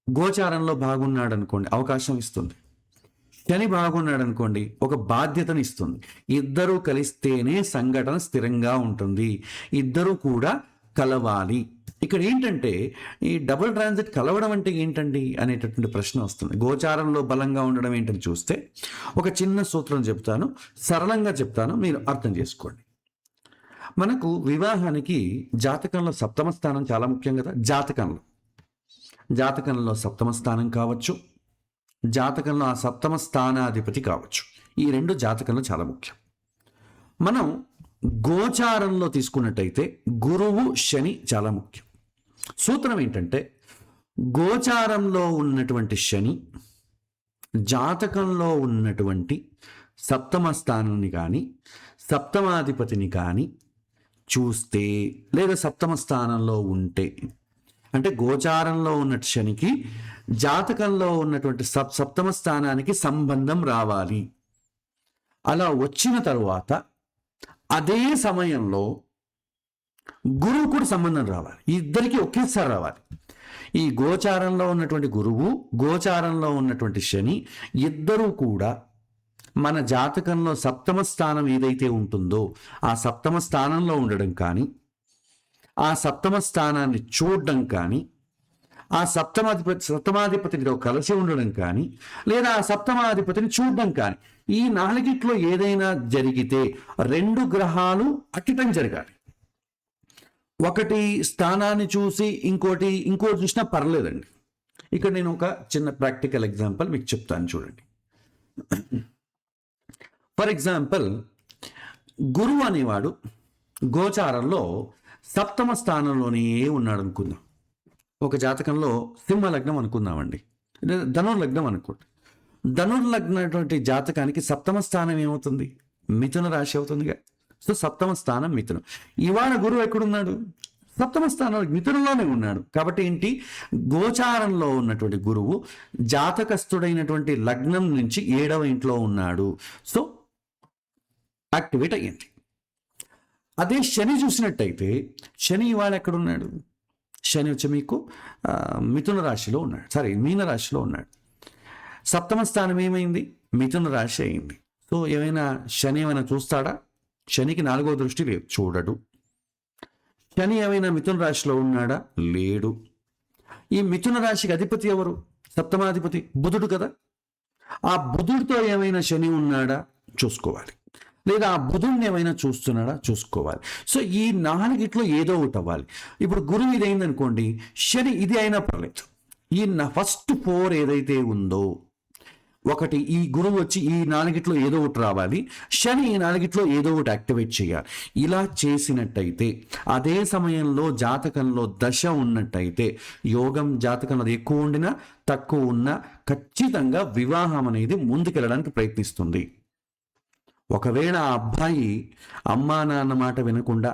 గోచారంలో బాగున్నాడు అనుకోండి, అవకాశం ఇస్తుంది. శని బాగున్నాడు అనుకోండి, ఒక బాధ్యతను ఇస్తుంది. ఇద్దరూ కలిస్తేనే సంఘటన స్థిరంగా ఉంటుంది. ఇద్దరూ కూడా కలవాలి. ఇక్కడ ఏంటంటే ఈ డబుల్ ట్రాన్సిట్ కలవడం అంటే ఏంటండి అనేటటువంటి ప్రశ్న వస్తుంది. గోచారంలో బలంగా ఉండడం ఏంటని చూస్తే ఒక చిన్న సూత్రం చెప్తాను, సరళంగా చెప్తాను, మీరు అర్థం చేసుకోండి. మనకు వివాహానికి జాతకంలో సప్తమ స్థానం చాలా ముఖ్యం కదా. జాతకంలో సప్తమ స్థానం కావచ్చు, జాతకంలో ఆ సప్తమ స్థానాధిపతి కావచ్చు. ఈ 2 జాతకంలో చాలా ముఖ్యం. మనం గోచారంలో తీసుకున్నట్టయితే గురువు, శని చాలా ముఖ్యం. సూత్రం ఏంటంటే గోచారంలో ఉన్నటువంటి శని జాతకంలో ఉన్నటువంటి సప్తమ స్థానాన్ని కానీ సప్తమాధిపతిని కానీ చూస్తే, లేదా సప్తమ స్థానంలో ఉంటే, అంటే గోచారంలో ఉన్న శనికి జాతకంలో ఉన్నటువంటి సప్తమ స్థానానికి సంబంధం రావాలి. అలా వచ్చిన తరువాత అదే సమయంలో గురువు కూడా సంబంధం రావాలి. ఇద్దరికి ఒకేసారి రావాలి. ఈ గోచారంలో ఉన్నటువంటి గురువు, గోచారంలో ఉన్నటువంటి శని ఇద్దరూ కూడా మన జాతకంలో సప్తమ స్థానం ఏదైతే ఉంటుందో ఆ సప్తమ స్థానంలో ఉండడం కానీ, ఆ సప్తమ స్థానాన్ని చూడడం కానీ, ఆ సప్తమాధిపతితో కలిసి ఉండడం కానీ, లేదా ఆ సప్తమాధిపతిని చూడడం కానీ, ఈ 4ట్లో ఏదైనా జరిగితే 2 గ్రహాలు అకిటం జరగాలి. ఒకటి స్థానాన్ని చూసి ఇంకోటి చూసినా పర్లేదండి. ఇక్కడ నేను ఒక చిన్న ప్రాక్టికల్ ఎగ్జాంపుల్ మీకు చెప్తాను, చూడండి. ఫర్ ఎగ్జాంపుల్, గురువు అనేవాడు గోచారంలో సప్తమ స్థానంలోనే ఉన్నాడు అనుకుందాం. ఒక జాతకంలో సింహ లగ్నం అనుకుందామండి, లేదా ధనుర్లగ్నం అనుకోండి. ధనుర్లగ్నం అటువంటి జాతకానికి సప్తమ స్థానం ఏమవుతుంది? మిథున రాశి అవుతుందిగా. సో సప్తమ స్థానం మిథునం. ఇవాళ గురువు ఎక్కడున్నాడు? సప్తమ స్థానంలో మిథునంలోనే ఉన్నాడు. కాబట్టి ఏంటి, గోచారంలో ఉన్నటువంటి గురువు జాతకస్తుడైనటువంటి లగ్నం నుంచి 7వ ఇంట్లో ఉన్నాడు. సో యాక్టివేట్ అయ్యింది. అదే శని చూసినట్టయితే, శని ఇవాళ ఎక్కడున్నాడు? శని వచ్చి మీకు మిథున రాశిలో ఉన్నాడు, మీన రాశిలో ఉన్నాడు. సప్తమ స్థానం ఏమైంది? మిథున రాశి అయింది. సో ఏమైనా శని ఏమైనా చూస్తాడా? శనికి 4వ దృష్టి లేదు, చూడడు. శని ఏమైనా మిథున రాశిలో ఉన్నాడా? లేడు. ఈ మిథున రాశికి అధిపతి ఎవరు? సప్తమాధిపతి బుధుడు కదా. ఆ బుధుడితో ఏమైనా శని ఉన్నాడా చూసుకోవాలి, లేదా ఆ బుధుడిని ఏమైనా చూస్తున్నాడా చూసుకోవాలి. సో ఈ 4గిట్లో ఏదో ఒకటి అవ్వాలి. ఇప్పుడు గురువు ఇది అయిందనుకోండి, శని ఇది అయినా పర్లేదు. ఈ ఫస్ట్ 4 ఏదైతే ఉందో, ఒకటి ఈ గురువు వచ్చి ఈ 4గిట్లో ఏదో ఒకటి రావాలి, శని ఈ 4గిట్లో ఏదో ఒకటి యాక్టివేట్ చేయాలి. ఇలా చేసినట్టయితే, అదే సమయంలో జాతకంలో దశ ఉన్నట్టయితే, యోగం జాతకంలో ఎక్కువ ఉండినా తక్కువ ఉన్నా ఖచ్చితంగా వివాహం అనేది ముందుకెళ్ళడానికి ప్రయత్నిస్తుంది. ఒకవేళ ఆ అబ్బాయి అమ్మా నాన్న మాట వినకుండా,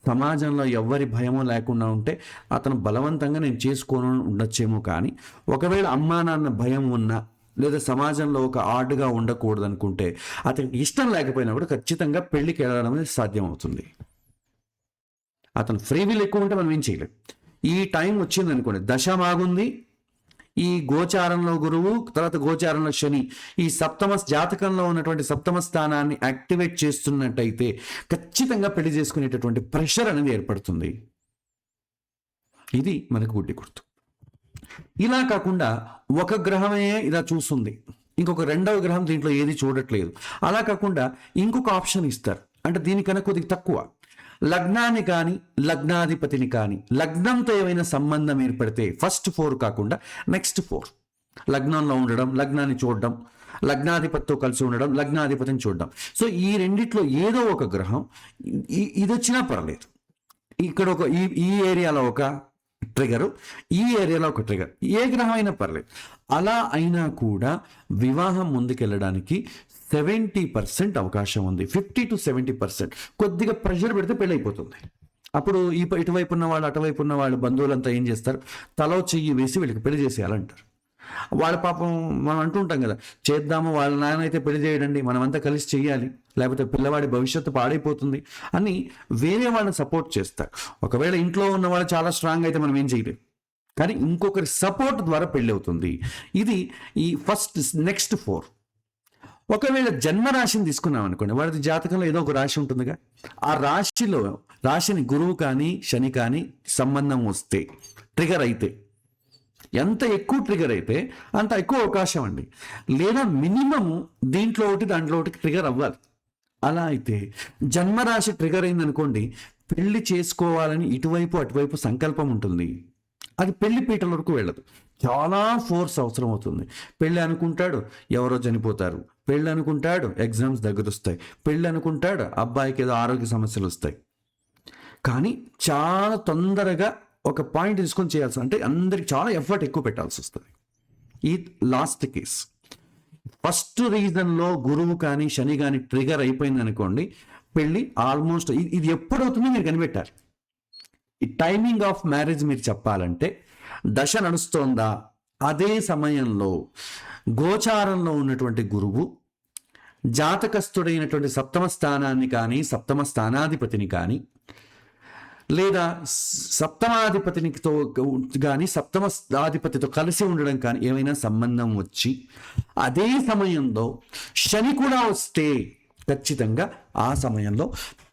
సమాజంలో ఎవ్వరి భయమో లేకుండా ఉంటే అతను బలవంతంగా నేను చేసుకోను ఉండొచ్చేమో. కానీ ఒకవేళ అమ్మా నాన్న భయం ఉన్నా, లేదా సమాజంలో ఒక ఆర్డ్గా ఉండకూడదు అనుకుంటే, అతనికి ఇష్టం లేకపోయినా కూడా ఖచ్చితంగా పెళ్లికి వెళ్ళడం అనేది సాధ్యం అవుతుంది. అతను ఫ్రీ విల్ ఎక్కువ ఉంటే మనం ఏం చేయలేం. ఈ టైం వచ్చింది అనుకోండి, దశ బాగుంది, ఈ గోచారంలో గురువు, తర్వాత గోచారంలో శని, ఈ సప్తమ జాతకంలో ఉన్నటువంటి సప్తమ స్థానాన్ని యాక్టివేట్ చేస్తున్నట్టయితే ఖచ్చితంగా పెళ్లి చేసుకునేటటువంటి ప్రెషర్ అనేది ఏర్పడుతుంది. ఇది మనకు గుడ్డి గుర్తు. ఇలా కాకుండా ఒక గ్రహమే ఇలా చూస్తుంది, ఇంకొక 2వ గ్రహం దీంట్లో ఏది చూడట్లేదు. అలా కాకుండా ఇంకొక ఆప్షన్ ఇస్తారు. అంటే దీనికన్నా కొద్దిగా తక్కువ, లగ్నాన్ని కానీ లగ్నాధిపతిని కానీ, లగ్నంతో ఏమైనా సంబంధం ఏర్పడితే ఫస్ట్ 4 కాకుండా నెక్స్ట్ 4, లగ్నంలో ఉండడం, లగ్నాన్ని చూడడం, లగ్నాధిపతితో కలిసి ఉండడం, లగ్నాధిపతిని చూడడం. సో ఈ రెండిట్లో ఏదో ఒక గ్రహం ఇది వచ్చినా పర్లేదు. ఇక్కడ ఒక ఈ ఏరియాలో ఒక ట్రిగరు, ఈ ఏరియాలో ఒక ట్రిగర్, ఏ గ్రహం అయినా పర్లేదు. అలా అయినా కూడా వివాహం ముందుకెళ్ళడానికి 70% అవకాశం ఉంది. 50 to 70%. కొద్దిగా ప్రెషర్ పెడితే పెళ్ళి అయిపోతుంది. అప్పుడు ఇటువైపు ఉన్న వాళ్ళు, అటువైపు ఉన్న వాళ్ళు, బంధువులంతా ఏం చేస్తారు, తలో చెయ్యి వేసి వీళ్ళకి పెళ్లి చేసేయాలంటారు. వాళ్ళ పాపం మనం అంటుంటాం కదా, చేద్దాము, వాళ్ళ నాన్న అయితే పెళ్లి చేయడండి, మనమంతా కలిసి చెయ్యాలి, లేకపోతే పిల్లవాడి భవిష్యత్తు పాడైపోతుంది అని వేరే వాళ్ళని సపోర్ట్ చేస్తారు. ఒకవేళ ఇంట్లో ఉన్న వాళ్ళు చాలా స్ట్రాంగ్ అయితే మనం ఏం చేయలేం, కానీ ఇంకొకరి సపోర్ట్ ద్వారా పెళ్ళి అవుతుంది. ఇది ఈ నెక్స్ట్ 4. ఒకవేళ జన్మరాశిని తీసుకున్నాం అనుకోండి, వాడి జాతకంలో ఏదో ఒక రాశి ఉంటుందిగా, ఆ రాశిని గురువు కానీ శని కానీ సంబంధం వస్తే, ట్రిగర్ అయితే, ఎంత ఎక్కువ ట్రిగర్ అయితే అంత ఎక్కువ అవకాశం అండి. లేదా మినిమం దీంట్లో ఒకటి దాంట్లో ఒకటి ట్రిగర్ అవ్వాలి. అలా అయితే జన్మరాశి ట్రిగర్ అయిందనుకోండి, పెళ్లి చేసుకోవాలని ఇటువైపు అటువైపు సంకల్పం ఉంటుంది, అది పెళ్లి పీటల వరకు వెళ్ళదు. చాలా ఫోర్స్ అవసరం అవుతుంది. పెళ్ళి అనుకుంటాడు, ఎవరో చనిపోతారు, పెళ్ళి అనుకుంటాడు, ఎగ్జామ్స్ దగ్గరొస్తాయి, పెళ్ళి అనుకుంటాడు, అబ్బాయికి ఏదో ఆరోగ్య సమస్యలు వస్తాయి. కానీ చాలా తొందరగా ఒక పాయింట్ తీసుకొని చేయాల్సి, అంటే అందరికి చాలా ఎఫర్ట్ ఎక్కువ పెట్టాల్సి వస్తుంది. ఈ లాస్ట్ కేస్, ఫస్ట్ రీజన్లో గురువు కానీ శని కానీ ట్రిగర్ అయిపోయింది అనుకోండి, పెళ్ళి ఆల్మోస్ట్ ఇది ఎప్పుడవుతుందో మీరు కనిపెట్టాలి. ఈ టైమింగ్ ఆఫ్ మ్యారేజ్ మీరు చెప్పాలంటే, దశ నడుస్తోందా, అదే సమయంలో గోచారంలో ఉన్నటువంటి గురువు జాతకస్తుడైనటువంటి సప్తమ స్థానాన్ని కానీ సప్తమ స్థానాధిపతిని కానీ, లేదా సప్తమాధిపతినితో కానీ సప్తమాధిపతితో కలిసి ఉండడం కానీ ఏమైనా సంబంధం వచ్చి, అదే సమయంలో శని కూడా వస్తే ఖచ్చితంగా ఆ సమయంలో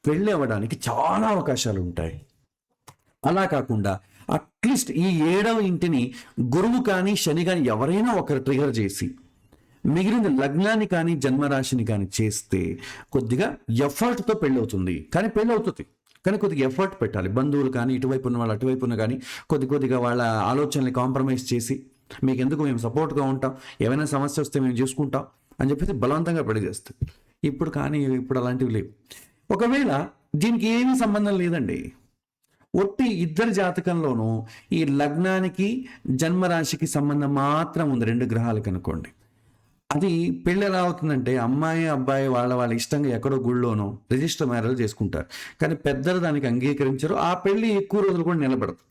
పెళ్ళి అవ్వడానికి చాలా అవకాశాలు ఉంటాయి. అలా కాకుండా అట్లీస్ట్ ఈ 7వ ఇంటిని గురువు కానీ శని కానీ ఎవరైనా ఒకరు ట్రిగర్ చేసి, మిగిలిన లగ్నాన్ని కానీ జన్మరాశిని కానీ చేస్తే కొద్దిగా ఎఫర్ట్తో పెళ్ళి అవుతుంది. కానీ పెళ్ళి అవుతుంది, కానీ కొద్దిగా ఎఫర్ట్ పెట్టాలి. బంధువులు కానీ ఇటువైపు ఉన్న వాళ్ళు అటువైపు ఉన్న కానీ కొద్దిగా వాళ్ళ ఆలోచనల్ని కాంప్రమైజ్ చేసి, మీకు ఎందుకు మేము సపోర్ట్గా ఉంటాం, ఏమైనా సమస్య వస్తే మేము చూసుకుంటాం అని చెప్పేసి బలవంతంగా పెళ్లి చేస్తుంది. ఇప్పుడు అలాంటివి లేవు. ఒకవేళ దీనికి ఏమీ సంబంధం లేదండి, ఒట్టి ఇద్దరి జాతకంలోనూ ఈ లగ్నానికి జన్మరాశికి సంబంధం మాత్రం ఉంది 2 గ్రహాలకు అనుకోండి. అది పెళ్ళి ఎలా అవుతుందంటే అమ్మాయి అబ్బాయి వాళ్ళ ఇష్టంగా ఎక్కడో గుళ్ళోనో రిజిస్టర్ మ్యారేజ్ చేసుకుంటారు. కానీ పెద్దలు దానికి అంగీకరించరు. ఆ పెళ్లి ఎక్కువ రోజులు కూడా నిలబడదు.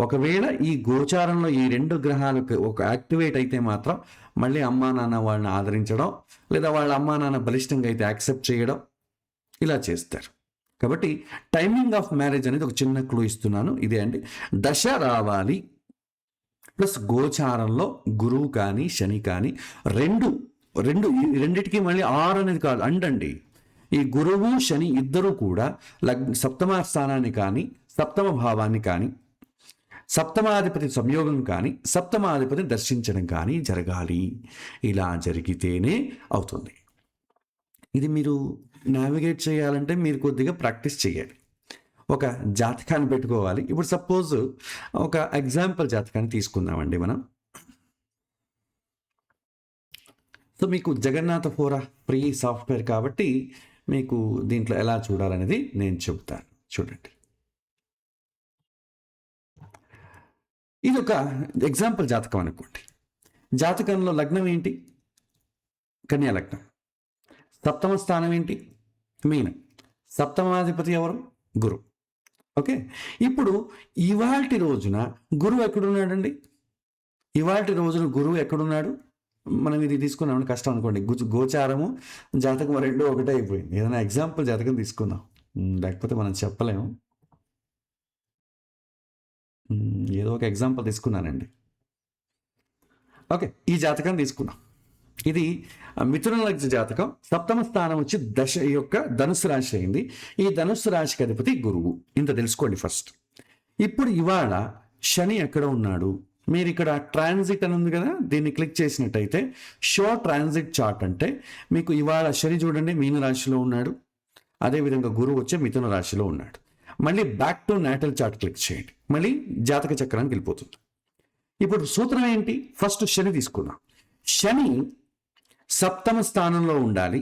ఒకవేళ ఈ గోచారంలో ఈ 2 గ్రహాలకు ఒక యాక్టివేట్ అయితే మాత్రం మళ్ళీ అమ్మా నాన్న వాళ్ళని ఆదరించడం, లేదా వాళ్ళ అమ్మా నాన్న బలిష్టంగా అయితే యాక్సెప్ట్ చేయడం ఇలా చేస్తారు. కాబట్టి టైమింగ్ ఆఫ్ మ్యారేజ్ అనేది ఒక చిన్న క్లూ ఇస్తున్నాను. ఇదే అండి, దశ రావాలి ప్లస్ గోచారంలో గురువు కానీ శని కానీ రెండిటికి మళ్ళీ 6 అనేది కాదు అండి. ఈ గురువు శని ఇద్దరు కూడా సప్తమ స్థానాన్ని కానీ సప్తమ భావాన్ని కానీ సప్తమాధిపతి సంయోగం కానీ సప్తమాధిపతిని దర్శించడం కానీ జరగాలి. ఇలా జరిగితేనే అవుతుంది. ఇది మీరు నావిగేట్ చేయాలంటే మీరు కొద్దిగా ప్రాక్టీస్ చేయాలి. ఒక జాతకాన్ని పెట్టుకోవాలి. ఇప్పుడు సపోజ్ ఒక ఎగ్జాంపుల్ జాతకాన్ని తీసుకుందామండి మనం. సో మీకు జగన్నాథ హోరా ఫ్రీ సాఫ్ట్వేర్ కాబట్టి మీకు దీంట్లో ఎలా చూడాలనేది నేను చెబుతాను. చూడండి, ఇది ఒక ఎగ్జాంపుల్ జాతకం అనుకోండి. జాతకంలో లగ్నం ఏంటి? కన్యా లగ్నం. సప్తమ స్థానం ఏంటి? మీనం. సప్తమాధిపతి ఎవరు? గురు. ఓకే, ఇప్పుడు ఇవాల్టి రోజున గురువు ఎక్కడున్నాడండి? ఇవాల్టి రోజున గురువు ఎక్కడున్నాడు? మనం ఇది తీసుకున్నామని కష్టం అనుకోండి. గోచారము జాతకం 2 ఒకటే అయిపోయింది. ఏదైనా ఎగ్జాంపుల్ జాతకం తీసుకుందాం, లేకపోతే మనం చెప్పలేము. ఏదో ఒక ఎగ్జాంపుల్ తీసుకున్నానండి. ఓకే, ఈ జాతకం తీసుకున్నాం. ఇది మిథున లగ్న జాతకం. సప్తమ స్థానం వచ్చి దశ యొక్క ధనుసు రాశి అయింది. ఈ ధనుసు రాశికి అధిపతి గురువు. ఇంత తెలుసుకోండి ఫస్ట్. ఇప్పుడు ఇవాళ శని ఎక్కడ ఉన్నాడు? మీరు ఇక్కడ ట్రాన్సిట్ అని ఉంది కదా, దీన్ని క్లిక్ చేసినట్టయితే షో ట్రాన్సిట్ చార్ట్ అంటే మీకు ఇవాళ శని చూడండి మీన రాశిలో ఉన్నాడు. అదేవిధంగా గురువు వచ్చే మిథున రాశిలో ఉన్నాడు. మళ్ళీ back to natal chart click చేయండి, మళ్ళీ జాతక చక్రానికి వెళ్ళిపోతుంది. ఇప్పుడు సూత్రం ఏంటి? ఫస్ట్ శని తీసుకుందాం. శని సప్తమ స్థానంలో ఉండాలి,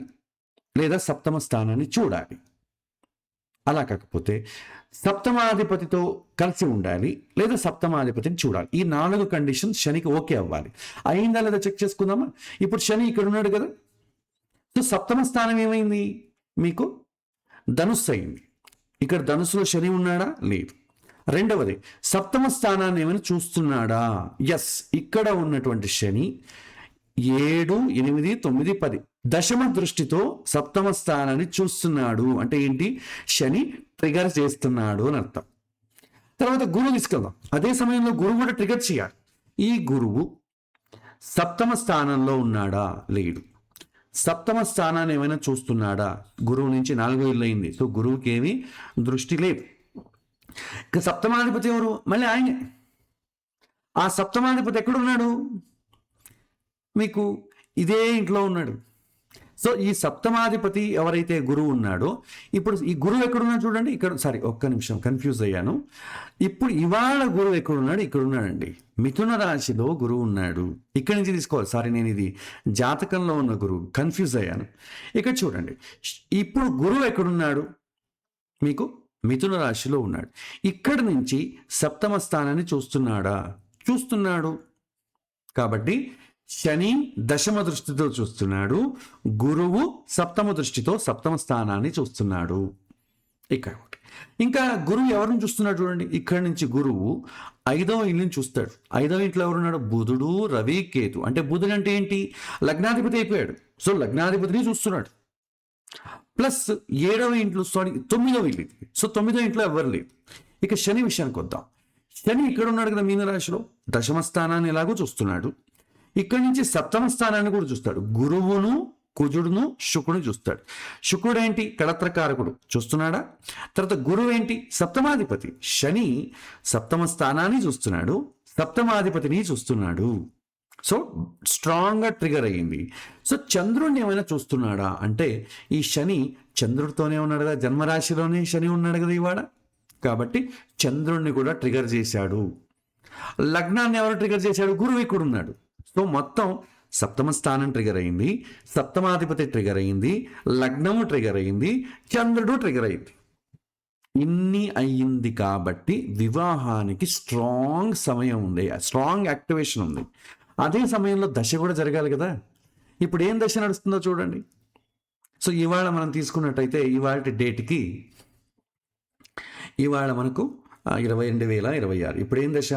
లేదా సప్తమ స్థానాన్ని చూడాలి. అలా కాకపోతే సప్తమాధిపతితో కలిసి ఉండాలి, లేదా సప్తమాధిపతిని చూడాలి. ఈ 4 కండిషన్స్ శనికి ఓకే అవ్వాలి. అయిందా లేదా చెక్ చేసుకుందామా? ఇప్పుడు శని ఇక్కడ ఉన్నాడు కదా, సో సప్తమ స్థానం ఏమైంది? మీకు ధనుస్సు అయింది. ఇక్కడ ధనుసులో శని ఉన్నాడా? లేదు. రెండవది, సప్తమ స్థానాన్ని ఏమైనా చూస్తున్నాడా? ఎస్, ఇక్కడ ఉన్నటువంటి శని 7, 8, 9, 10 దశమ దృష్టితో సప్తమ స్థానాన్ని చూస్తున్నాడు. అంటే ఏంటి? శని ట్రిగర్ చేస్తున్నాడు అని అర్థం. తర్వాత గురువు తీసుకెళ్దాం. అదే సమయంలో గురువు కూడా ట్రిగర్ చేయాలి. ఈ గురువు సప్తమ స్థానంలో ఉన్నాడా? లేడు. సప్తమ స్థానాన్ని ఏమైనా చూస్తున్నాడా? గురువు నుంచి 4వ ఇల్లు అయింది, సో గురువుకి ఏమీ దృష్టి లేదు. ఇక సప్తమాధిపతి ఎవరు? మళ్ళీ ఆయనే. ఆ సప్తమాధిపతి ఎక్కడున్నాడు? మీకు ఇదే ఇంట్లో ఉన్నాడు. సో ఈ సప్తమాధిపతి ఎవరైతే గురువు ఉన్నాడో, ఇప్పుడు ఈ గురువు ఎక్కడున్నాడు చూడండి. ఇక్కడ ఒక్క నిమిషం కన్ఫ్యూజ్ అయ్యాను. ఇప్పుడు ఇవాళ గురువు ఎక్కడున్నాడు? ఇక్కడ ఉన్నాడండి. మిథున రాశిలో గురువు ఉన్నాడు. ఇక్కడి నుంచి తీసుకోవాలి. నేను ఇది జాతకంలో ఉన్న గురువు, కన్ఫ్యూజ్ అయ్యాను. ఇక్కడ చూడండి, ఇప్పుడు గురువు ఎక్కడున్నాడు? మీకు మిథున రాశిలో ఉన్నాడు. ఇక్కడి నుంచి సప్తమ స్థానాన్ని చూస్తున్నాడా? చూస్తున్నాడు. కాబట్టి శని దశమ దృష్టితో చూస్తున్నాడు, గురువు సప్తమ దృష్టితో సప్తమ స్థానాన్ని చూస్తున్నాడు. ఇక్కడ ఇంకా గురువు ఎవరిని చూస్తున్నాడు చూడండి. ఇక్కడి నుంచి గురువు 5వ ఇల్లుని చూస్తాడు. 5వ ఇంట్లో ఎవరున్నాడు? బుధుడు, రవి, కేతు. అంటే బుధుడు అంటే ఏంటి? లగ్నాధిపతి అయిపోయాడు. సో లగ్నాధిపతిని చూస్తున్నాడు. ప్లస్ 7వ ఇంట్లో 9వ ఇల్లు. సో 9వ ఇంట్లో ఎవరు లేదు. ఇక శని విషయానికి వద్దాం. శని ఇక్కడ ఉన్నాడు కదా మీనరాశిలో, దశమ స్థానాన్ని ఎలాగో చూస్తున్నాడు. ఇక్కడి నుంచి సప్తమ స్థానాన్ని కూడా చూస్తాడు. గురువును, కుజుడును, శుక్రుని చూస్తాడు. శుక్రుడు ఏంటి? కళత్రకారకుడు, చూస్తున్నాడా? తర్వాత గురువు ఏంటి? సప్తమాధిపతి. శని సప్తమ స్థానాన్ని చూస్తున్నాడు, సప్తమాధిపతిని చూస్తున్నాడు. సో స్ట్రాంగ్గా ట్రిగర్ అయ్యింది. సో చంద్రుడిని ఏమైనా చూస్తున్నాడా అంటే, ఈ శని చంద్రుడితోనే ఉన్నాడు కదా, జన్మరాశిలోనే శని ఉన్నాడు కదా ఇవాళ. కాబట్టి చంద్రుడిని కూడా ట్రిగర్ చేశాడు. లగ్నాన్ని ఎవరు ట్రిగర్ చేశాడు? గురువు ఇక్కడ ఉన్నాడు. సో మొత్తం సప్తమ స్థానం ట్రిగర్ అయింది, సప్తమాధిపతి ట్రిగర్ అయింది, లగ్నము ట్రిగర్ అయింది, చంద్రుడు ట్రిగర్ అయింది. ఇన్ని అయ్యింది కాబట్టి వివాహానికి స్ట్రాంగ్ సమయం ఉంది, స్ట్రాంగ్ యాక్టివేషన్ ఉంది. అదే సమయంలో దశ కూడా జరగాలి కదా. ఇప్పుడు ఏం దశ నడుస్తుందో చూడండి. సో ఇవాళ మనం తీసుకున్నట్టయితే ఇవాళ డేట్కి ఇవాళ మనకు 22,026. ఇప్పుడు ఏం దశ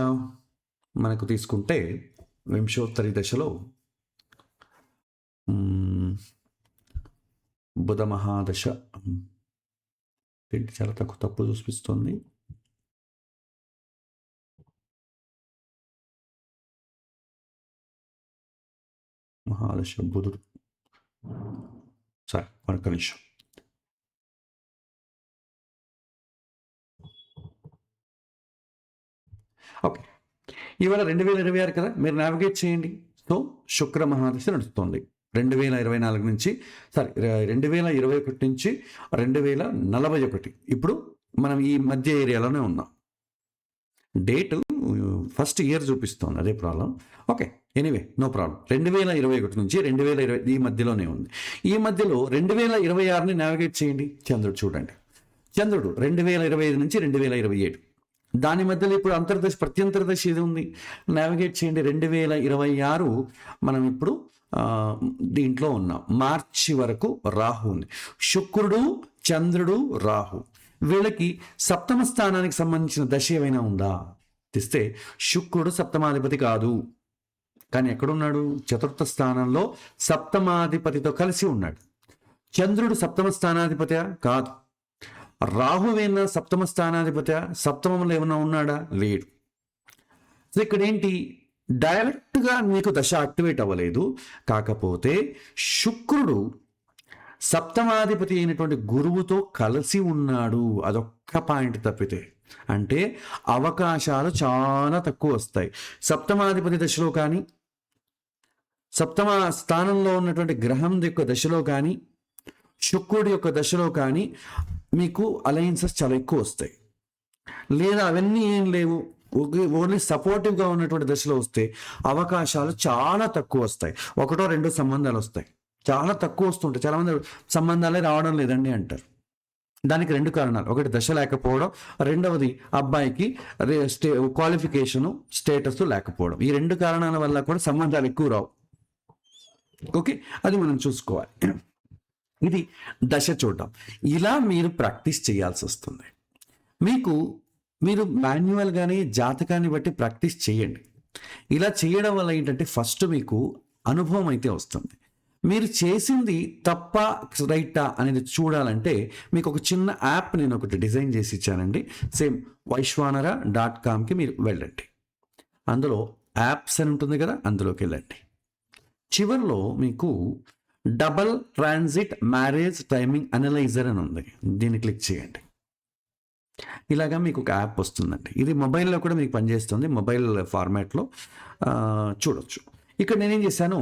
మనకు తీసుకుంటే వింశోత్తరి దశలో బుధ మహాదశ చాలా తప్పు చూపిస్తుంది. మహాదశ బుధుడు. సరే మరొక నిమిషం. ఓకే, ఇవాళ 2026 కదా, మీరు నావిగేట్ చేయండి. సో శుక్ర మహాదశ నడుస్తుంది 2024 నుంచి 2021 నుంచి 2041. ఇప్పుడు మనం ఈ మధ్య ఏరియాలోనే ఉన్నాం. డేటు ఫస్ట్ ఇయర్ చూపిస్తుంది, అదే problem. Okay, anyway no problem. 2021 నుంచి 2020 ఈ మధ్యలోనే ఉంది. ఈ మధ్యలో 2026ని నావిగేట్ చేయండి. చంద్రుడు చూడండి, చంద్రుడు 2025 నుంచి 2027. దాని మధ్యలో ఇప్పుడు అంతర్దశ ప్రత్యంతర్దశ ఇది ఉంది, నావిగేట్ చేయండి. 2026 మనం ఇప్పుడు దీంట్లో ఉన్నాం. మార్చి వరకు రాహు ఉంది. శుక్రుడు, చంద్రుడు, రాహు, వీళ్ళకి సప్తమ స్థానానికి సంబంధించిన దశ ఏమైనా ఉందా తీస్తే శుక్రుడు సప్తమాధిపతి కాదు, కానీ ఎక్కడున్నాడు? చతుర్థ స్థానంలో సప్తమాధిపతితో కలిసి ఉన్నాడు. చంద్రుడు సప్తమ స్థానాధిపతి కాదు. రాహువేనా సప్తమ స్థానాధిపతి? సప్తమంలో ఏమన్నా ఉన్నాడా? లేడు. సో ఇక్కడ ఏంటి, డైరెక్ట్గా మీకు దశ యాక్టివేట్ అవ్వలేదు. కాకపోతే శుక్రుడు సప్తమాధిపతి అయినటువంటి గురువుతో కలిసి ఉన్నాడు, అదొక్క పాయింట్ తప్పితే. అంటే అవకాశాలు చాలా తక్కువ వస్తాయి. సప్తమాధిపతి దశలో కానీ, సప్తమ స్థానంలో ఉన్నటువంటి గ్రహం యొక్క దశలో కానీ, శుక్రుడి యొక్క దశలో కానీ మీకు అలయన్సెస్ చాలా ఎక్కువ వస్తాయి. లేదా అవన్నీ ఏం లేవు, ఓన్లీ సపోర్టివ్గా ఉన్నటువంటి దశలో వస్తే అవకాశాలు చాలా తక్కువ వస్తాయి. ఒకటో రెండో సంబంధాలు వస్తాయి, చాలా తక్కువ వస్తుంటాయి. చాలామంది సంబంధాలే రావడం లేదండి అంటారు. దానికి రెండు కారణాలు. ఒకటి దశ లేకపోవడం, రెండవది అబ్బాయికి క్వాలిఫికేషను స్టేటస్ లేకపోవడం. ఈ రెండు కారణాల వల్ల కూడా సంబంధాలు ఎక్కువ రావు. ఓకే, అది మనం చూసుకోవాలి. ఇది దశ చూడడం. ఇలా మీరు ప్రాక్టీస్ చేయాల్సి వస్తుంది. మీరు మాన్యువల్గానే జాతకాన్ని బట్టి ప్రాక్టీస్ చేయండి. ఇలా చేయడం వల్ల ఏంటంటే ఫస్ట్ మీకు అనుభవం అయితే వస్తుంది. మీరు చేసింది తప్ప రైటా అనేది చూడాలంటే మీకు ఒక చిన్న యాప్ నేను ఒకటి డిజైన్ చేసి ఇచ్చానండి. సేమ్ vaishwanara.comకి మీరు వెళ్ళండి. అందులో యాప్స్ అని ఉంటుంది కదా, అందులోకి వెళ్ళండి. చివరిలో మీకు double transit marriage timing analyser అని ఉంది, దీన్ని క్లిక్ చేయండి. ఇలాగా మీకు ఒక యాప్ వస్తుందండి. ఇది మొబైల్లో కూడా మీకు పనిచేస్తుంది, మొబైల్ ఫార్మాట్లో చూడొచ్చు. ఇక్కడ నేనేం చేశాను,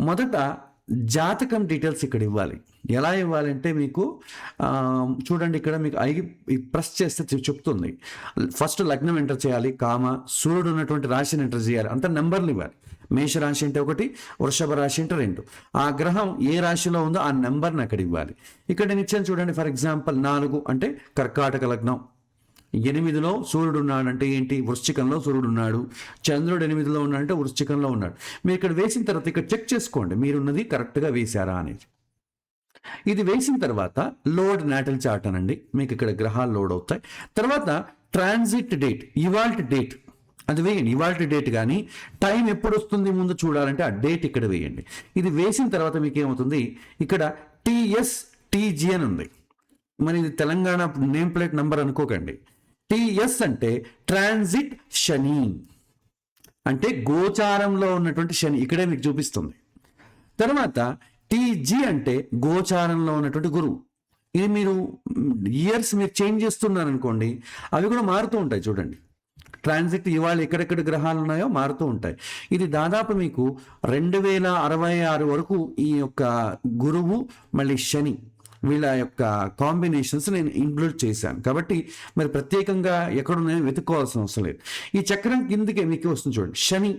మొదట జాతకం డీటెయిల్స్ ఇక్కడ ఇవ్వాలి. ఎలా ఇవ్వాలంటే మీకు చూడండి, ఇక్కడ మీకు ప్రెస్ చేస్తే చెప్తుంది. ఫస్ట్ లగ్నం ఎంటర్ చేయాలి, సూర్యుడు ఉన్నటువంటి రాశిని ఎంటర్ చేయాలి, అంత నెంబర్లు ఇవ్వాలి. మేషరాశి అంటే 1, వృషభ రాశి అంటే 2. ఆ గ్రహం ఏ రాశిలో ఉందో ఆ నెంబర్ని అక్కడ ఇవ్వాలి. ఇక్కడ నేను ఇచ్చాను చూడండి. ఫర్ ఎగ్జాంపుల్ 4 అంటే కర్కాటక లగ్నం, 8లో సూర్యుడు ఉన్నాడు అంటే ఏంటి, వృశ్చికంలో సూర్యుడు ఉన్నాడు. చంద్రుడు 8లో ఉన్నాడంటే వృశ్చికంలో ఉన్నాడు. మీరు ఇక్కడ వేసిన తర్వాత ఇక్కడ చెక్ చేసుకోండి మీరున్నది కరెక్ట్గా వేశారా అనేది. ఇది వేసిన తర్వాత లోడ్ నాటల్ చార్ట్ అనండి, మీకు ఇక్కడ గ్రహాలు లోడ్ అవుతాయి. తర్వాత ట్రాన్సిట్ డేట్, ఇవాల్టి డేట్ అది వేయండి. ఇవాల్టి డేట్ కానీ టైం ఎప్పుడు వస్తుంది ముందు చూడాలంటే ఆ డేట్ ఇక్కడ వేయండి. ఇది వేసిన తర్వాత మీకు ఏమవుతుంది, ఇక్కడ TSTG అని ఉంది. మరి ఇది తెలంగాణ నేమ్ ప్లేట్ నంబర్ అనుకోకండి. TS అంటే ట్రాన్సిట్ శని, అంటే గోచారంలో ఉన్నటువంటి శని ఇక్కడే మీకు చూపిస్తుంది. తర్వాత TG అంటే గోచారంలో ఉన్నటువంటి గురువు. ఇది మీరు ఇయర్స్ మీరు చేంజ్ చేస్తున్నారు అనుకోండి, అవి కూడా మారుతూ ఉంటాయి. చూడండి, ట్రాన్సిట్ ఇవాళ ఎక్కడెక్కడ గ్రహాలు ఉన్నాయో మారుతూ ఉంటాయి. ఇది దాదాపు మీకు 2066 వరకు ఈ యొక్క గురువు మళ్ళీ శని వీళ్ళ యొక్క కాంబినేషన్స్ నేను ఇంక్లూడ్ చేశాను. కాబట్టి మరి ప్రత్యేకంగా ఎక్కడున్నాయో వెతుక్కోవాల్సిన అవసరం లేదు. ఈ చక్రం కిందికి మీకు వస్తుంది చూడండి. శని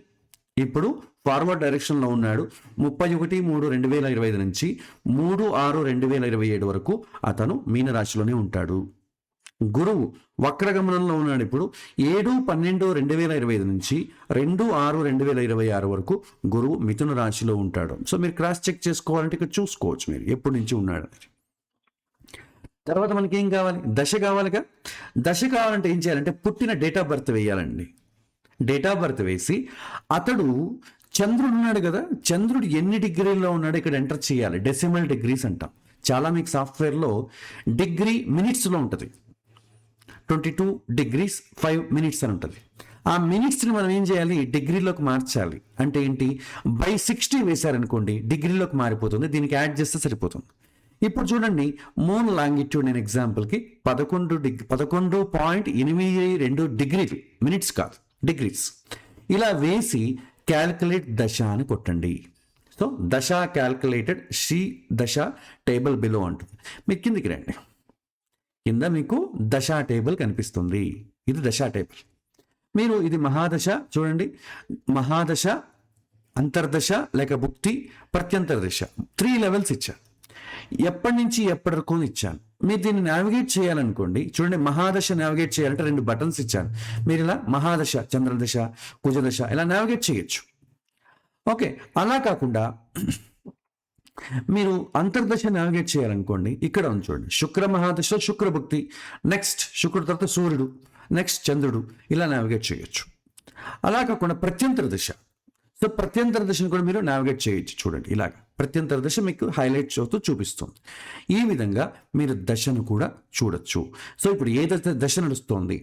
ఇప్పుడు ఫార్వర్డ్ డైరెక్షన్లో ఉన్నాడు. 31/3/2025 నుంచి 3/6/2027 వరకు అతను మీనరాశిలోనే ఉంటాడు. గురువు వక్రగమనంలో ఉన్నాడు. ఇప్పుడు 7/12/2025 నుంచి 2/6/2026 వరకు గురువు మిథున రాశిలో ఉంటాడు. సో మీరు క్రాస్ చెక్ చేసుకోవాలంటే ఇక్కడ చూసుకోవచ్చు మీరు ఎప్పటి నుంచి ఉన్నాడు. తర్వాత మనకి ఏం కావాలి? దశ కావాలిగా. దశ కావాలంటే ఏం చేయాలంటే పుట్టిన డేట్ ఆఫ్ బర్త్ వేయాలండి. డేట్ ఆఫ్ బర్త్ వేసి అతడు చంద్రుడు ఉన్నాడు కదా, చంద్రుడు ఎన్ని డిగ్రీల్లో ఉన్నాడో ఇక్కడ ఎంటర్ చేయాలి. డెసిమల్ డిగ్రీస్ అంటాం. చాలా మీకు సాఫ్ట్వేర్లో డిగ్రీ మినిట్స్లో ఉంటుంది. 22 degrees 5 minutes అని ఉంటుంది. ఆ మినిట్స్ని మనం ఏం చేయాలి? డిగ్రీలోకి మార్చాలి. అంటే ఏంటి? బై 60 వేశారనుకోండి డిగ్రీలోకి మారిపోతుంది. దీనికి యాడ్ చేస్తే సరిపోతుంది. ఇప్పుడు చూడండి, మూన్ లాంగిట్యూడ్ నేను ఎగ్జాంపుల్కి 11.82 డిగ్రీలు, మినిట్స్ కాదు డిగ్రీస్. ఇలా వేసి క్యాల్కులేట్ దశ అని కొట్టండి. సో దశ క్యాల్కులేటెడ్, శ్రీ దశ టేబుల్ బిలో అంటుంది. మీరు కిందికి రండి. కింద మీకు దశా టేబుల్ కనిపిస్తుంది. ఇది దశా టేబుల్. మీరు ఇది మహాదశ చూడండి. మహాదశ, అంతర్దశ లేక భుక్తి, ప్రత్యంతర దశ 3 levels ఇచ్చాను. ఎప్పటి నుంచి ఎప్పటి వరకు ఇచ్చాను. మీరు దీన్ని నావిగేట్ చేయాలనుకోండి. చూడండి, మహాదశ నావిగేట్ చేయాలంటే 2 buttons ఇచ్చాను. మీరు ఇలా మహాదశ, చంద్రదశ, కుజదశ ఇలా నావిగేట్ చేయొచ్చు. ఓకే, అలా కాకుండా మీరు అంతర్దశ నావిగేట్ చేయాలనుకోండి. ఇక్కడ ఉంది చూడండి, శుక్ర మహాదశ, శుక్రభుక్తి, నెక్స్ట్ శుక్రుడు తర్వాత సూర్యుడు, నెక్స్ట్ చంద్రుడు, ఇలా నావిగేట్ చేయొచ్చు. అలా కాకుండా ప్రత్యంతర దశ. సో ప్రత్యంతర దశను కూడా మీరు నావిగేట్ చేయొచ్చు. చూడండి, ఇలాగ ప్రత్యంతర దశ మీకు హైలైట్ చేస్తూ చూపిస్తుంది. ఈ విధంగా మీరు దశను కూడా చూడొచ్చు. సో ఇప్పుడు ఏ దశ నడుస్తోంది,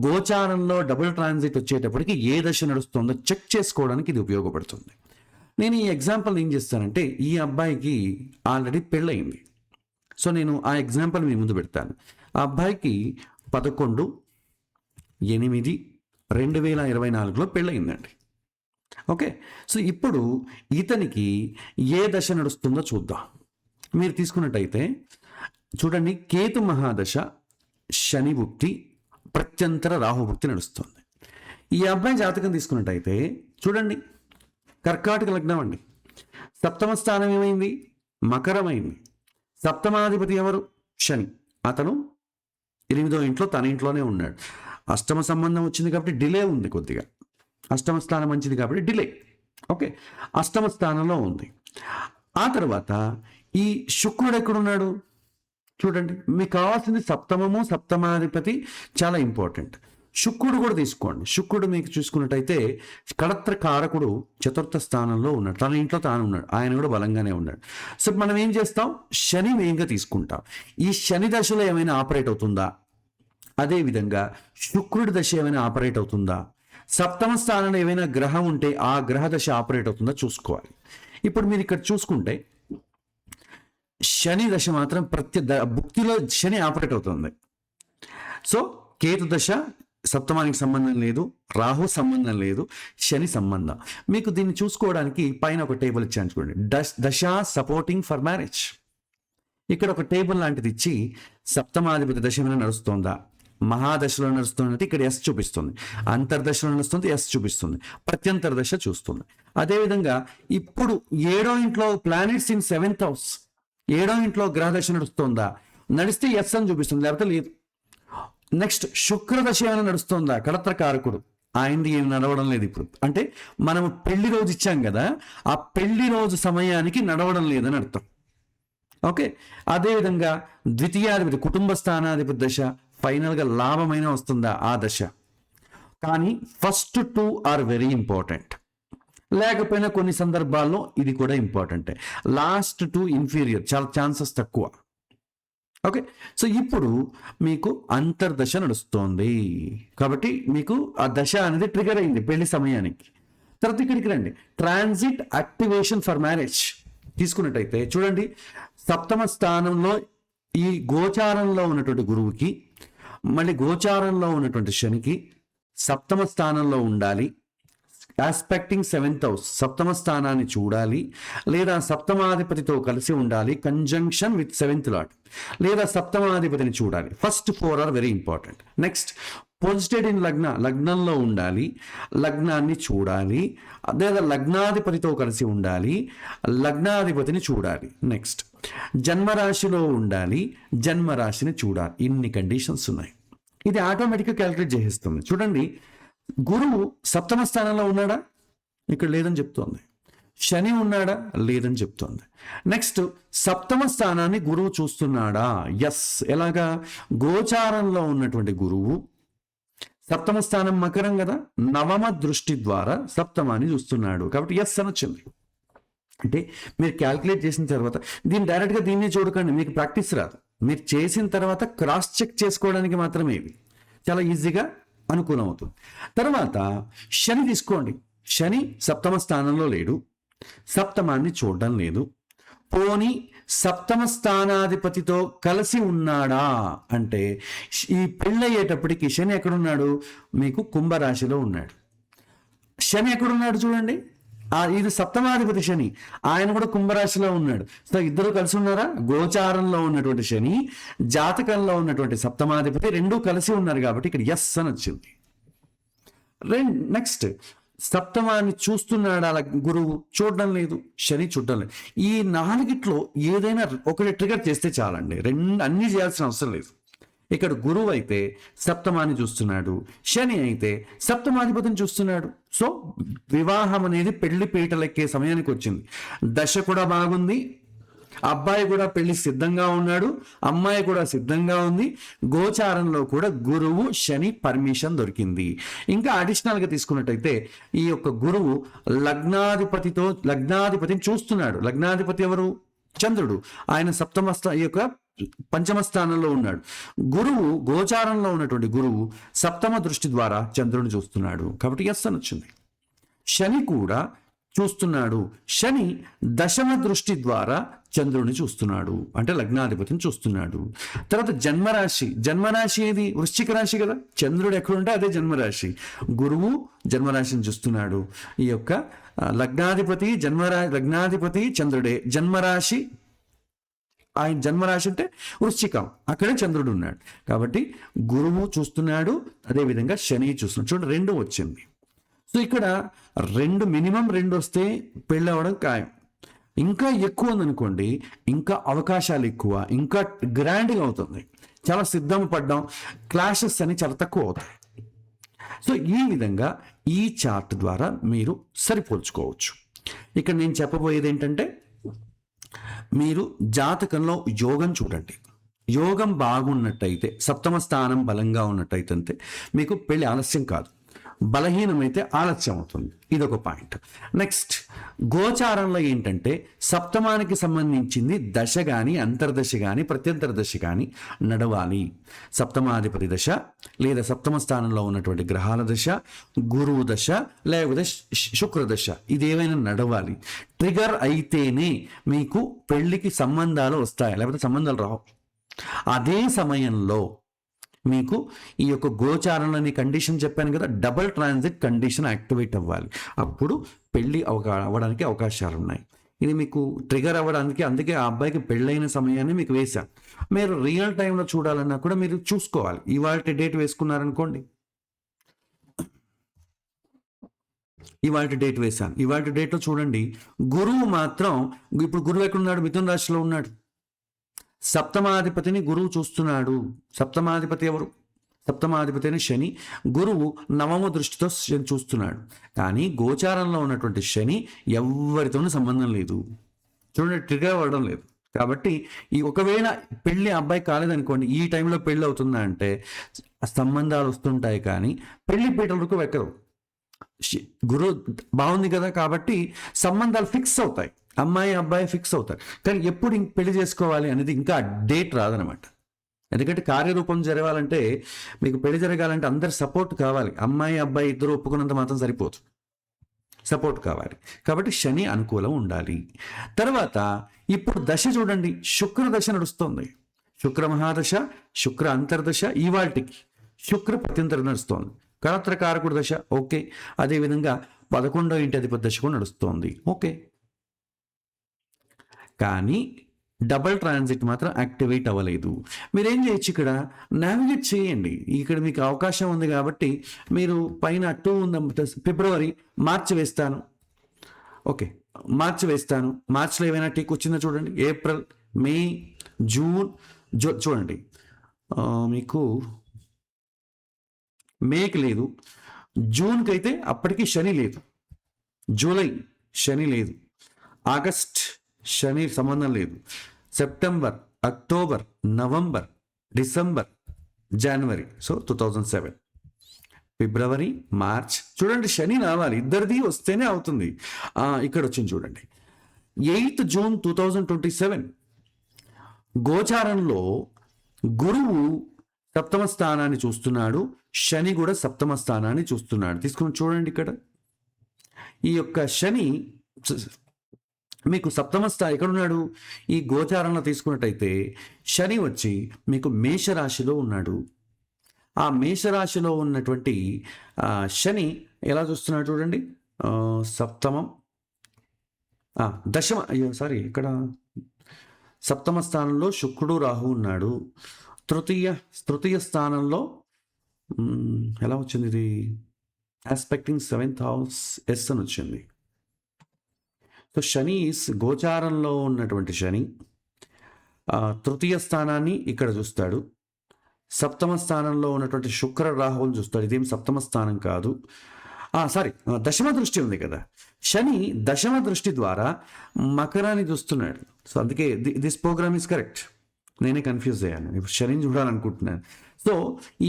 గోచారంలో డబుల్ ట్రాన్సిట్ వచ్చేటప్పటికి ఏ దశ నడుస్తుందో చెక్ చేసుకోవడానికి ఇది ఉపయోగపడుతుంది. నేను ఈ ఎగ్జాంపుల్ ఏం చేస్తానంటే, ఈ అబ్బాయికి ఆల్రెడీ పెళ్ళయింది. సో నేను ఆ ఎగ్జాంపుల్ మీ ముందు పెడతాను. ఆ అబ్బాయికి 11/8/2024లో పెళ్ళయిందండి. ఓకే, సో ఇప్పుడు ఇతనికి ఏ దశ నడుస్తుందో చూద్దాం. మీరు తీసుకున్నట్టయితే చూడండి, కేతు మహాదశ, శని భుక్తి, ప్రత్యంతర రాహుభుక్తి నడుస్తుంది. ఈ అబ్బాయి జాతకం తీసుకున్నట్టయితే చూడండి, కర్కాటక లగ్నం అండి. సప్తమ స్థానం ఏమైంది? మకరమైంది. సప్తమాధిపతి ఎవరు? శని. అతను 8వ ఇంట్లో, తన ఇంట్లోనే ఉన్నాడు. అష్టమ సంబంధం వచ్చింది కాబట్టి డిలే ఉంది కొద్దిగా. అష్టమ స్థానం మంచిది కాబట్టి డిలే. ఓకే, అష్టమ స్థానంలో ఉంది. ఆ తర్వాత ఈ శుక్రుడు ఎక్కడున్నాడు చూడండి. మీకు కావాల్సింది సప్తమము, సప్తమాధిపతి చాలా ఇంపార్టెంట్. శుక్రుడు కూడా తీసుకోండి. శుక్రుడు మీకు చూసుకున్నట్టయితే కళత్ర కారకుడు 4th స్థానంలో ఉన్నాడు. తన ఇంట్లో తాను ఉన్నాడు. ఆయన కూడా బలంగానే ఉన్నాడు. సో మనం ఏం చేస్తాం? శని మెయిన్గా తీసుకుంటాం. ఈ శని దశలో ఏమైనా ఆపరేట్ అవుతుందా? అదేవిధంగా శుక్రుడి దశ ఏమైనా ఆపరేట్ అవుతుందా? సప్తమ స్థానంలో ఏమైనా గ్రహం ఉంటే ఆ గ్రహ దశ ఆపరేట్ అవుతుందా చూసుకోవాలి. ఇప్పుడు మీరు ఇక్కడ చూసుకుంటే శని దశ మాత్రం భుక్తిలో శని ఆపరేట్ అవుతుంది. సో కేతు దశ సప్తమానికి సంబంధం లేదు, రాహు సంబంధం లేదు, శని సంబంధం. మీకు దీన్ని చూసుకోవడానికి పైన ఒక టేబుల్ ఇచ్చాను చూడండి, దశ సపోర్టింగ్ ఫర్ మ్యారేజ్. ఇక్కడ ఒక టేబుల్ లాంటిది ఇచ్చి సప్తమాధిపతి దశ ఏమైనా నడుస్తుందా, మహాదశలో నడుస్తున్నట్టు ఇక్కడ ఎస్ చూపిస్తుంది, అంతర్దశలో నడుస్తుంది ఎస్ చూపిస్తుంది, ప్రత్యంతర దశ చూస్తుంది. అదేవిధంగా ఇప్పుడు 7వ ఇంట్లో ప్లానెట్స్ ఇన్ 7th house, 7వ ఇంట్లో గ్రహదశ నడుస్తుందా, నడిస్తే ఎస్ అని చూపిస్తుంది, లేకపోతే లేదు. నెక్స్ట్ శుక్రదశ ఏమైనా నడుస్తుందా, కళత్రకారకుడు, ఆయనది ఏమి నడవడం లేదు ఇప్పుడు. అంటే మనం పెళ్లి రోజు ఇచ్చాం కదా, ఆ పెళ్లి రోజు సమయానికి నడవడం లేదని అర్థం. ఓకే, అదేవిధంగా ద్వితీయాధిపతి కుటుంబ స్థానాధిపతి దశ ఫైనల్గా లాభమైన వస్తుందా ఆ దశ. కానీ ఫస్ట్ 2 ఆర్ వెరీ ఇంపార్టెంట్. లేకపోయినా కొన్ని సందర్భాల్లో ఇది కూడా ఇంపార్టెంటే. లాస్ట్ 2 ఇన్ఫీరియర్, చాలా ఛాన్సెస్ తక్కువ. ఓకే, సో ఇప్పుడు మీకు అంతర్దశ నడుస్తోంది కాబట్టి మీకు ఆ దశ అనేది ట్రిగర్ అయింది పెళ్లి సమయానికి. తర్వాత ఇక్కడికి రండి, ట్రాన్సిట్ యాక్టివేషన్ ఫర్ మ్యారేజ్ తీసుకున్నట్టయితే చూడండి, సప్తమ స్థానంలో ఈ గోచారంలో ఉన్నటువంటి గురువుకి, మళ్ళీ గోచారంలో ఉన్నటువంటి శనికి సప్తమ స్థానంలో ఉండాలి. ఆస్పెక్టింగ్ 7th house, సప్తమ స్థానాన్ని చూడాలి, లేదా సప్తమాధిపతితో కలిసి ఉండాలి, కంజంక్షన్ విత్ 7th lord, లేదా సప్తమాధిపతిని చూడాలి. First 4 are very important. Next posited in లగ్నంలో ఉండాలి, లగ్నాన్ని చూడాలి, లేదా లగ్నాధిపతితో కలిసి ఉండాలి, లగ్నాధిపతిని చూడాలి. నెక్స్ట్ జన్మరాశిలో ఉండాలి, జన్మరాశిని చూడాలి. ఇన్ని కండిషన్స్ ఉన్నాయి. ఇది ఆటోమేటిక్గా క్యాలిక్యులేట్ చేసేస్తుంది. చూడండి, గురువు సప్తమ స్థానంలో ఉన్నాడా? ఇక్కడ లేదని చెప్తోంది. శని ఉన్నాడా? లేదని చెప్తోంది. నెక్స్ట్ సప్తమ స్థానాన్ని గురువు చూస్తున్నాడా? ఎస్. ఎలాగా? గోచారంలో ఉన్నటువంటి గురువు, సప్తమ స్థానం మకరం కదా, నవమ దృష్టి ద్వారా సప్తమాన్ని చూస్తున్నాడు. కాబట్టి ఎస్ అని వచ్చింది. అంటే మీరు క్యాల్కులేట్ చేసిన తర్వాత డైరెక్ట్గా దీన్ని చూడకండి, మీకు ప్రాక్టీస్ రాదు. మీరు చేసిన తర్వాత క్రాస్ చెక్ చేసుకోవడానికి మాత్రమే ఇవి చాలా ఈజీగా అనుకూలం అవుతుంది. తర్వాత శని తీసుకోండి. శని సప్తమ స్థానంలో లేడు, సప్తమాన్ని చూడడం లేదు. పోని సప్తమ స్థానాధిపతితో కలిసి ఉన్నాడా అంటే ఈ పెళ్ళయ్యేటప్పటికి శని ఎక్కడున్నాడు? మీకు కుంభరాశిలో ఉన్నాడు. శని ఎక్కడున్నాడు చూడండి, ఇది సప్తమాధిపతి శని, ఆయన కూడా కుంభరాశిలో ఉన్నాడు. సో ఇద్దరు కలిసి ఉన్నారా? గోచారంలో ఉన్నటువంటి శని, జాతకంలో ఉన్నటువంటి సప్తమాధిపతి రెండూ కలిసి ఉన్నారు కాబట్టి ఇక్కడ ఎస్ అని వచ్చింది. నెక్స్ట్ సప్తమాన్ని చూస్తున్నాడా గురువు? చూడడం లేదు. శని చూడడం లేదు. ఈ నాలుగిట్లో ఏదైనా ఒకటి ట్రిగర్ చేస్తే చాలండి, అన్నీ చేయాల్సిన అవసరం లేదు. ఇక్కడ గురువు అయితే సప్తమాన్ని చూస్తున్నాడు, శని అయితే సప్తమాధిపతిని చూస్తున్నాడు. సో వివాహం అనేది పెళ్లి పీటలెక్కే సమయానికి వచ్చింది. దశ కూడా బాగుంది, అబ్బాయి కూడా పెళ్లి సిద్ధంగా ఉన్నాడు, అమ్మాయి కూడా సిద్ధంగా ఉంది. గోచారంలో కూడా గురువు శని పర్మిషన్ దొరికింది. ఇంకా అడిషనల్గా తీసుకున్నట్టయితే ఈ యొక్క గురువు లగ్నాధిపతిని చూస్తున్నాడు. లగ్నాధిపతి ఎవరు? చంద్రుడు. ఆయన ఈ యొక్క పంచమ స్థానంలో ఉన్నాడు. గురువు గోచారంలో ఉన్నటువంటి గురువు సప్తమ దృష్టి ద్వారా చంద్రుడిని చూస్తున్నాడు కాబట్టి ఎస్ అని వచ్చింది. శని కూడా చూస్తున్నాడు. శని దశమ దృష్టి ద్వారా చంద్రుడిని చూస్తున్నాడు, అంటే లగ్నాధిపతిని చూస్తున్నాడు. తర్వాత జన్మరాశి ఏది? వృశ్చిక రాశి కదా. చంద్రుడు ఎక్కడుంటే అదే జన్మరాశి. గురువు జన్మరాశిని చూస్తున్నాడు. ఈ యొక్క లగ్నాధిపతి చంద్రుడే. జన్మరాశి, ఆయన జన్మరాశి అంటే వృశ్చికం, అక్కడే చంద్రుడు ఉన్నాడు కాబట్టి గురువు చూస్తున్నాడు, అదేవిధంగా శని చూస్తున్నాడు. చూడండి, 2 వచ్చింది. సో ఇక్కడ మినిమం 2 వస్తే పెళ్ళి అవ్వడం ఖాయం. ఇంకా ఎక్కువ ఉందనుకోండి, ఇంకా అవకాశాలు ఎక్కువ, ఇంకా గ్రాండ్గా అవుతుంది. చాలా సిద్ధం పడ్డాం, క్లాషెస్ అని చాలా తక్కువ అవుతాయి. సో ఈ విధంగా ఈ చార్ట్ ద్వారా మీరు సరిపోల్చుకోవచ్చు. ఇక్కడ నేను చెప్పబోయేది ఏంటంటే, మీరు జాతకంలో యోగం చూడండి. యోగం బాగున్నట్టయితే, సప్తమ స్థానం బలంగా ఉన్నట్టయితే మీకు పెళ్లి ఆలస్యం కాదు. బలహీనమైతే ఆలస్యం అవుతుంది. ఇదొక పాయింట్. నెక్స్ట్ గోచారంలో ఏంటంటే సప్తమానికి సంబంధించింది దశ కానీ, అంతర్దశ కానీ, ప్రత్యంతర దశ కానీ నడవాలి. సప్తమాధిపతి దశ, లేదా సప్తమ స్థానంలో ఉన్నటువంటి గ్రహాల దశ, గురువు దశ, లేకపోతే శుక్రదశ, ఇదేమైనా నడవాలి. ట్రిగర్ అయితేనే మీకు పెళ్లికి సంబంధాలు వస్తాయి, లేకపోతే సంబంధాలు రావు. అదే సమయంలో మీకు ఈ యొక్క గోచారంలోని కండిషన్ చెప్పాను కదా, డబుల్ ట్రాన్సిట్ కండిషన్ యాక్టివేట్ అవ్వాలి. అప్పుడు పెళ్ళి అవ్వడానికి అవకాశాలు ఉన్నాయి. ఇది మీకు ట్రిగర్ అవ్వడానికి, అందుకే ఆ అబ్బాయికి పెళ్ళైన సమయాన్ని మీకు వేశాను. మీరు రియల్ టైంలో చూడాలన్నా కూడా మీరు చూసుకోవాలి. ఇవాళ డేట్ వేసుకున్నారనుకోండి, ఇవాళ డేట్ వేశాను, ఇవాళ డేట్లో చూడండి, గురువు మాత్రం ఇప్పుడు గురువు ఎక్కడున్నాడు? మిథున రాశిలో ఉన్నాడు. సప్తమాధిపతిని గురువు చూస్తున్నాడు. సప్తమాధిపతి ఎవరు? సప్తమాధిపతి అని శని. గురువు నవమ దృష్టితో శని చూస్తున్నాడు. కానీ గోచారంలో ఉన్నటువంటి శని ఎవరితోనూ సంబంధం లేదు. చూడండి, ట్రిగర్ అవ్వడం లేదు. కాబట్టి ఒకవేళ పెళ్ళి అబ్బాయి కాలేదనుకోండి, ఈ టైంలో పెళ్ళి అవుతుందా అంటే సంబంధాలు వస్తుంటాయి, కానీ పెళ్లి పీటల వరకు ఎక్కదు. గురువు బాగుంది కదా, కాబట్టి సంబంధాలు ఫిక్స్ అవుతాయి. అమ్మాయి అబ్బాయి ఫిక్స్ అవుతారు. కానీ ఎప్పుడు పెళ్లి చేసుకోవాలి అనేది ఇంకా డేట్ రాదనమాట. ఎందుకంటే కార్యరూపం జరగాలంటే, మీకు పెళ్లి జరగాలంటే అందరి సపోర్ట్ కావాలి. అమ్మాయి అబ్బాయి ఇద్దరు ఒప్పుకున్నంత మాత్రం సరిపోదు, సపోర్ట్ కావాలి. కాబట్టి శని అనుకూలం ఉండాలి. తర్వాత ఇప్పుడు దశ చూడండి, శుక్ర దశ నడుస్తుంది. శుక్ర మహాదశ, శుక్ర అంతర్దశ, ఇవాల్టికి శుక్ర ప్రత్యంతర నడుస్తోంది. కళత్రకారకుడు దశ ఓకే. అదేవిధంగా 11వ ఇంటి అధిపతి దశ కూడా నడుస్తోంది ఓకే. కానీ డబల్ ట్రాన్సిట్ మాత్రం యాక్టివేట్ అవ్వలేదు. మీరేం చేయొచ్చు, ఇక్కడ నావిగేట్ చేయండి. ఇక్కడ మీకు అవకాశం ఉంది కాబట్టి మీరు పైన 2 ఉంది, ఫిబ్రవరి, మార్చి వేస్తాను. ఓకే, మార్చి వేస్తాను. మార్చిలో ఏమైనా టిక్ వచ్చిందో చూడండి. ఏప్రిల్, మే, జూన్, చూడండి మీకు మేకి లేదు, జూన్కి అయితే అప్పటికి శని లేదు, జూలై శని లేదు, ఆగస్ట్ శని సంబంధం లేదు, సెప్టెంబర్, అక్టోబర్, నవంబర్, డిసెంబర్, జనవరి, సో 2007, ఫిబ్రవరి, మార్చ్, చూడండి శని రావాలి, ఇద్దరిది వస్తేనే అవుతుంది. ఇక్కడ వచ్చింది చూడండి, 8th June 2027 గోచారంలో గురువు సప్తమ స్థానాన్ని చూస్తున్నాడు, శని కూడా సప్తమ స్థానాన్ని చూస్తున్నాడు. తీసుకుని చూడండి ఇక్కడ ఈ యొక్క శని మీకు సప్తమ స్థాయి ఎక్కడున్నాడు, ఈ గోచారంలో తీసుకున్నట్టయితే శని వచ్చి మీకు మేషరాశిలో ఉన్నాడు. ఆ మేషరాశిలో ఉన్నటువంటి శని ఎలా చూస్తున్నాడు చూడండి, సప్తమం, దశమ, అయ్యో సారీ, ఇక్కడ సప్తమ స్థానంలో శుక్రుడు, రాహు ఉన్నాడు. తృతీయ స్థానంలో ఎలా వచ్చింది ఇది, ఆస్పెక్టింగ్ 7th house ఎస్ అని వచ్చింది. సో శని గోచారంలో ఉన్నటువంటి శని తృతీయ స్థానాన్ని ఇక్కడ చూస్తాడు, సప్తమ స్థానంలో ఉన్నటువంటి శుక్ర, రాహువుని చూస్తాడు. ఇదేం సప్తమ స్థానం కాదు, సారీ, దశమ దృష్టి ఉంది కదా, శని దశమ దృష్టి ద్వారా మకరాన్ని చూస్తున్నాడు. సో అందుకే దిస్ ప్రోగ్రామ్ ఈజ్ కరెక్ట్. నేనే కన్ఫ్యూజ్ అయ్యాను, ఇప్పుడు శనిని చూడాలనుకుంటున్నాను. సో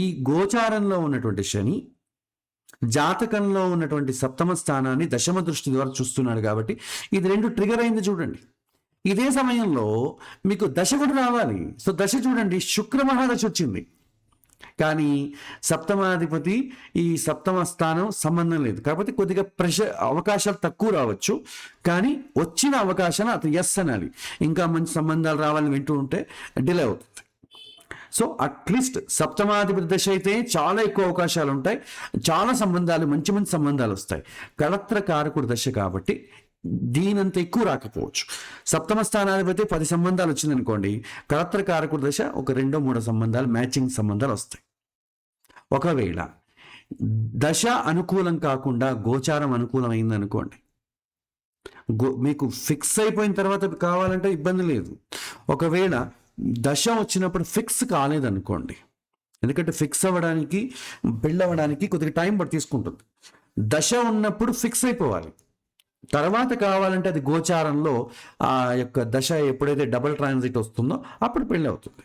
ఈ గోచారంలో ఉన్నటువంటి శని జాతకంలో ఉన్నటువంటి సప్తమ స్థానాన్ని దశమ దృష్టి ద్వారా చూస్తున్నాడు కాబట్టి ఇది 2 ట్రిగర్ అయింది చూడండి. ఇదే సమయంలో మీకు దశ కూడా రావాలి. సో దశ చూడండి, శుక్ర మహాదశ వచ్చింది, కానీ సప్తమాధిపతి ఈ సప్తమ స్థానం సంబంధం లేదు కాబట్టి కొద్దిగా అవకాశాలు తక్కువ రావచ్చు, కానీ వచ్చిన అవకాశాన్ని అతను ఎస్ అనాలి. ఇంకా మంచి సంబంధాలు రావాలని వింటూ ఉంటే డిలే అవుతుంది. సో అట్లీస్ట్ సప్తమాధిపతి దశ అయితే చాలా ఎక్కువ అవకాశాలు ఉంటాయి, చాలా సంబంధాలు, మంచి మంచి సంబంధాలు వస్తాయి. కళత్ర కారకుడు దశ కాబట్టి దీనంత ఎక్కువ రాకపోవచ్చు. సప్తమ స్థానాధిపతి 10 సంబంధాలు వచ్చిందనుకోండి, కళత్ర కారకుడు దశ ఒక 2-3 సంబంధాలు, మ్యాచింగ్ సంబంధాలు వస్తాయి. ఒకవేళ దశ అనుకూలం కాకుండా గోచారం అనుకూలమైంది అనుకోండి, మీకు ఫిక్స్ అయిపోయిన తర్వాత కావాలంటే ఇబ్బంది లేదు. ఒకవేళ దశ వచ్చినప్పుడు ఫిక్స్ కాలేదనుకోండి, ఎందుకంటే ఫిక్స్ అవ్వడానికి, బిల్డ్ అవ్వడానికి కొద్దిగా టైం తీసుకుంటుంది. దశ ఉన్నప్పుడు ఫిక్స్ అయిపోవాలి, తర్వాత కావాలంటే అది గోచారంలో ఆ యొక్క దశ ఎప్పుడైతే డబుల్ ట్రాన్సిట్ వస్తుందో అప్పుడు పెళ్ళి అవుతుంది.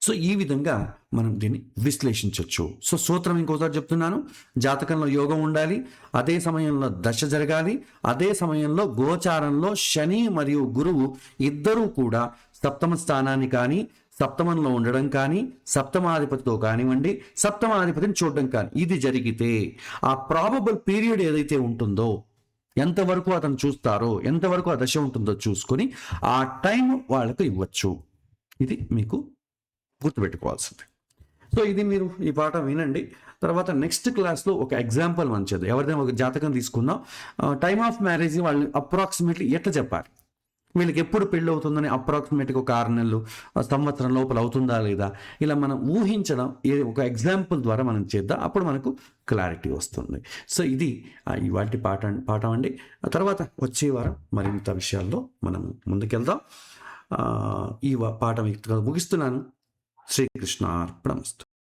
సో ఈ విధంగా మనం దీన్ని విశ్లేషించవచ్చు. సో సూత్రం ఇంకోసారి చెప్తున్నాను, జాతకంలో యోగం ఉండాలి, అదే సమయంలో దశ జరగాలి, అదే సమయంలో గోచారంలో శని మరియు గురువు ఇద్దరూ కూడా సప్తమ స్థానాన్ని కానీ, సప్తమంలో ఉండడం కానీ, సప్తమాధిపతితో కానివ్వండి, సప్తమాధిపతిని చూడడం కానీ ఇది జరిగితే ఆ ప్రాబబుల్ పీరియడ్ ఏదైతే ఉంటుందో, ఎంతవరకు అతను చూస్తారో, ఎంతవరకు ఆ దశ ఉంటుందో చూసుకొని ఆ టైం వాళ్ళకు ఇవ్వచ్చు. ఇది మీకు గుర్తుపెట్టుకోవాల్సింది. సో ఇది మీరు ఈ పాఠం వినండి. తర్వాత నెక్స్ట్ క్లాస్లో ఒక ఎగ్జాంపుల్ మంచిది, ఎవరిదైనా ఒక జాతకం తీసుకుందాం, టైమ్ ఆఫ్ మ్యారేజ్ వాళ్ళని అప్రాక్సిమేట్లీ ఎట్లా చెప్పాలి, వీళ్ళకి ఎప్పుడు పెళ్ళి అవుతుందని అప్రాక్సిమేట్గా ఒక 6 నెలలు, సంవత్సరం లోపల అవుతుందా లేదా, ఇలా మనం ఊహించడం ఒక ఎగ్జాంపుల్ ద్వారా మనం చేద్దాం, అప్పుడు మనకు క్లారిటీ వస్తుంది. సో ఇది వాటి పాఠం అండి. తర్వాత వచ్చే వారం మరింత విషయాల్లో మనం ముందుకెళ్దాం. ఈ పాఠం ముగిస్తున్నాను. శ్రీకృష్ణార్పణమస్తు.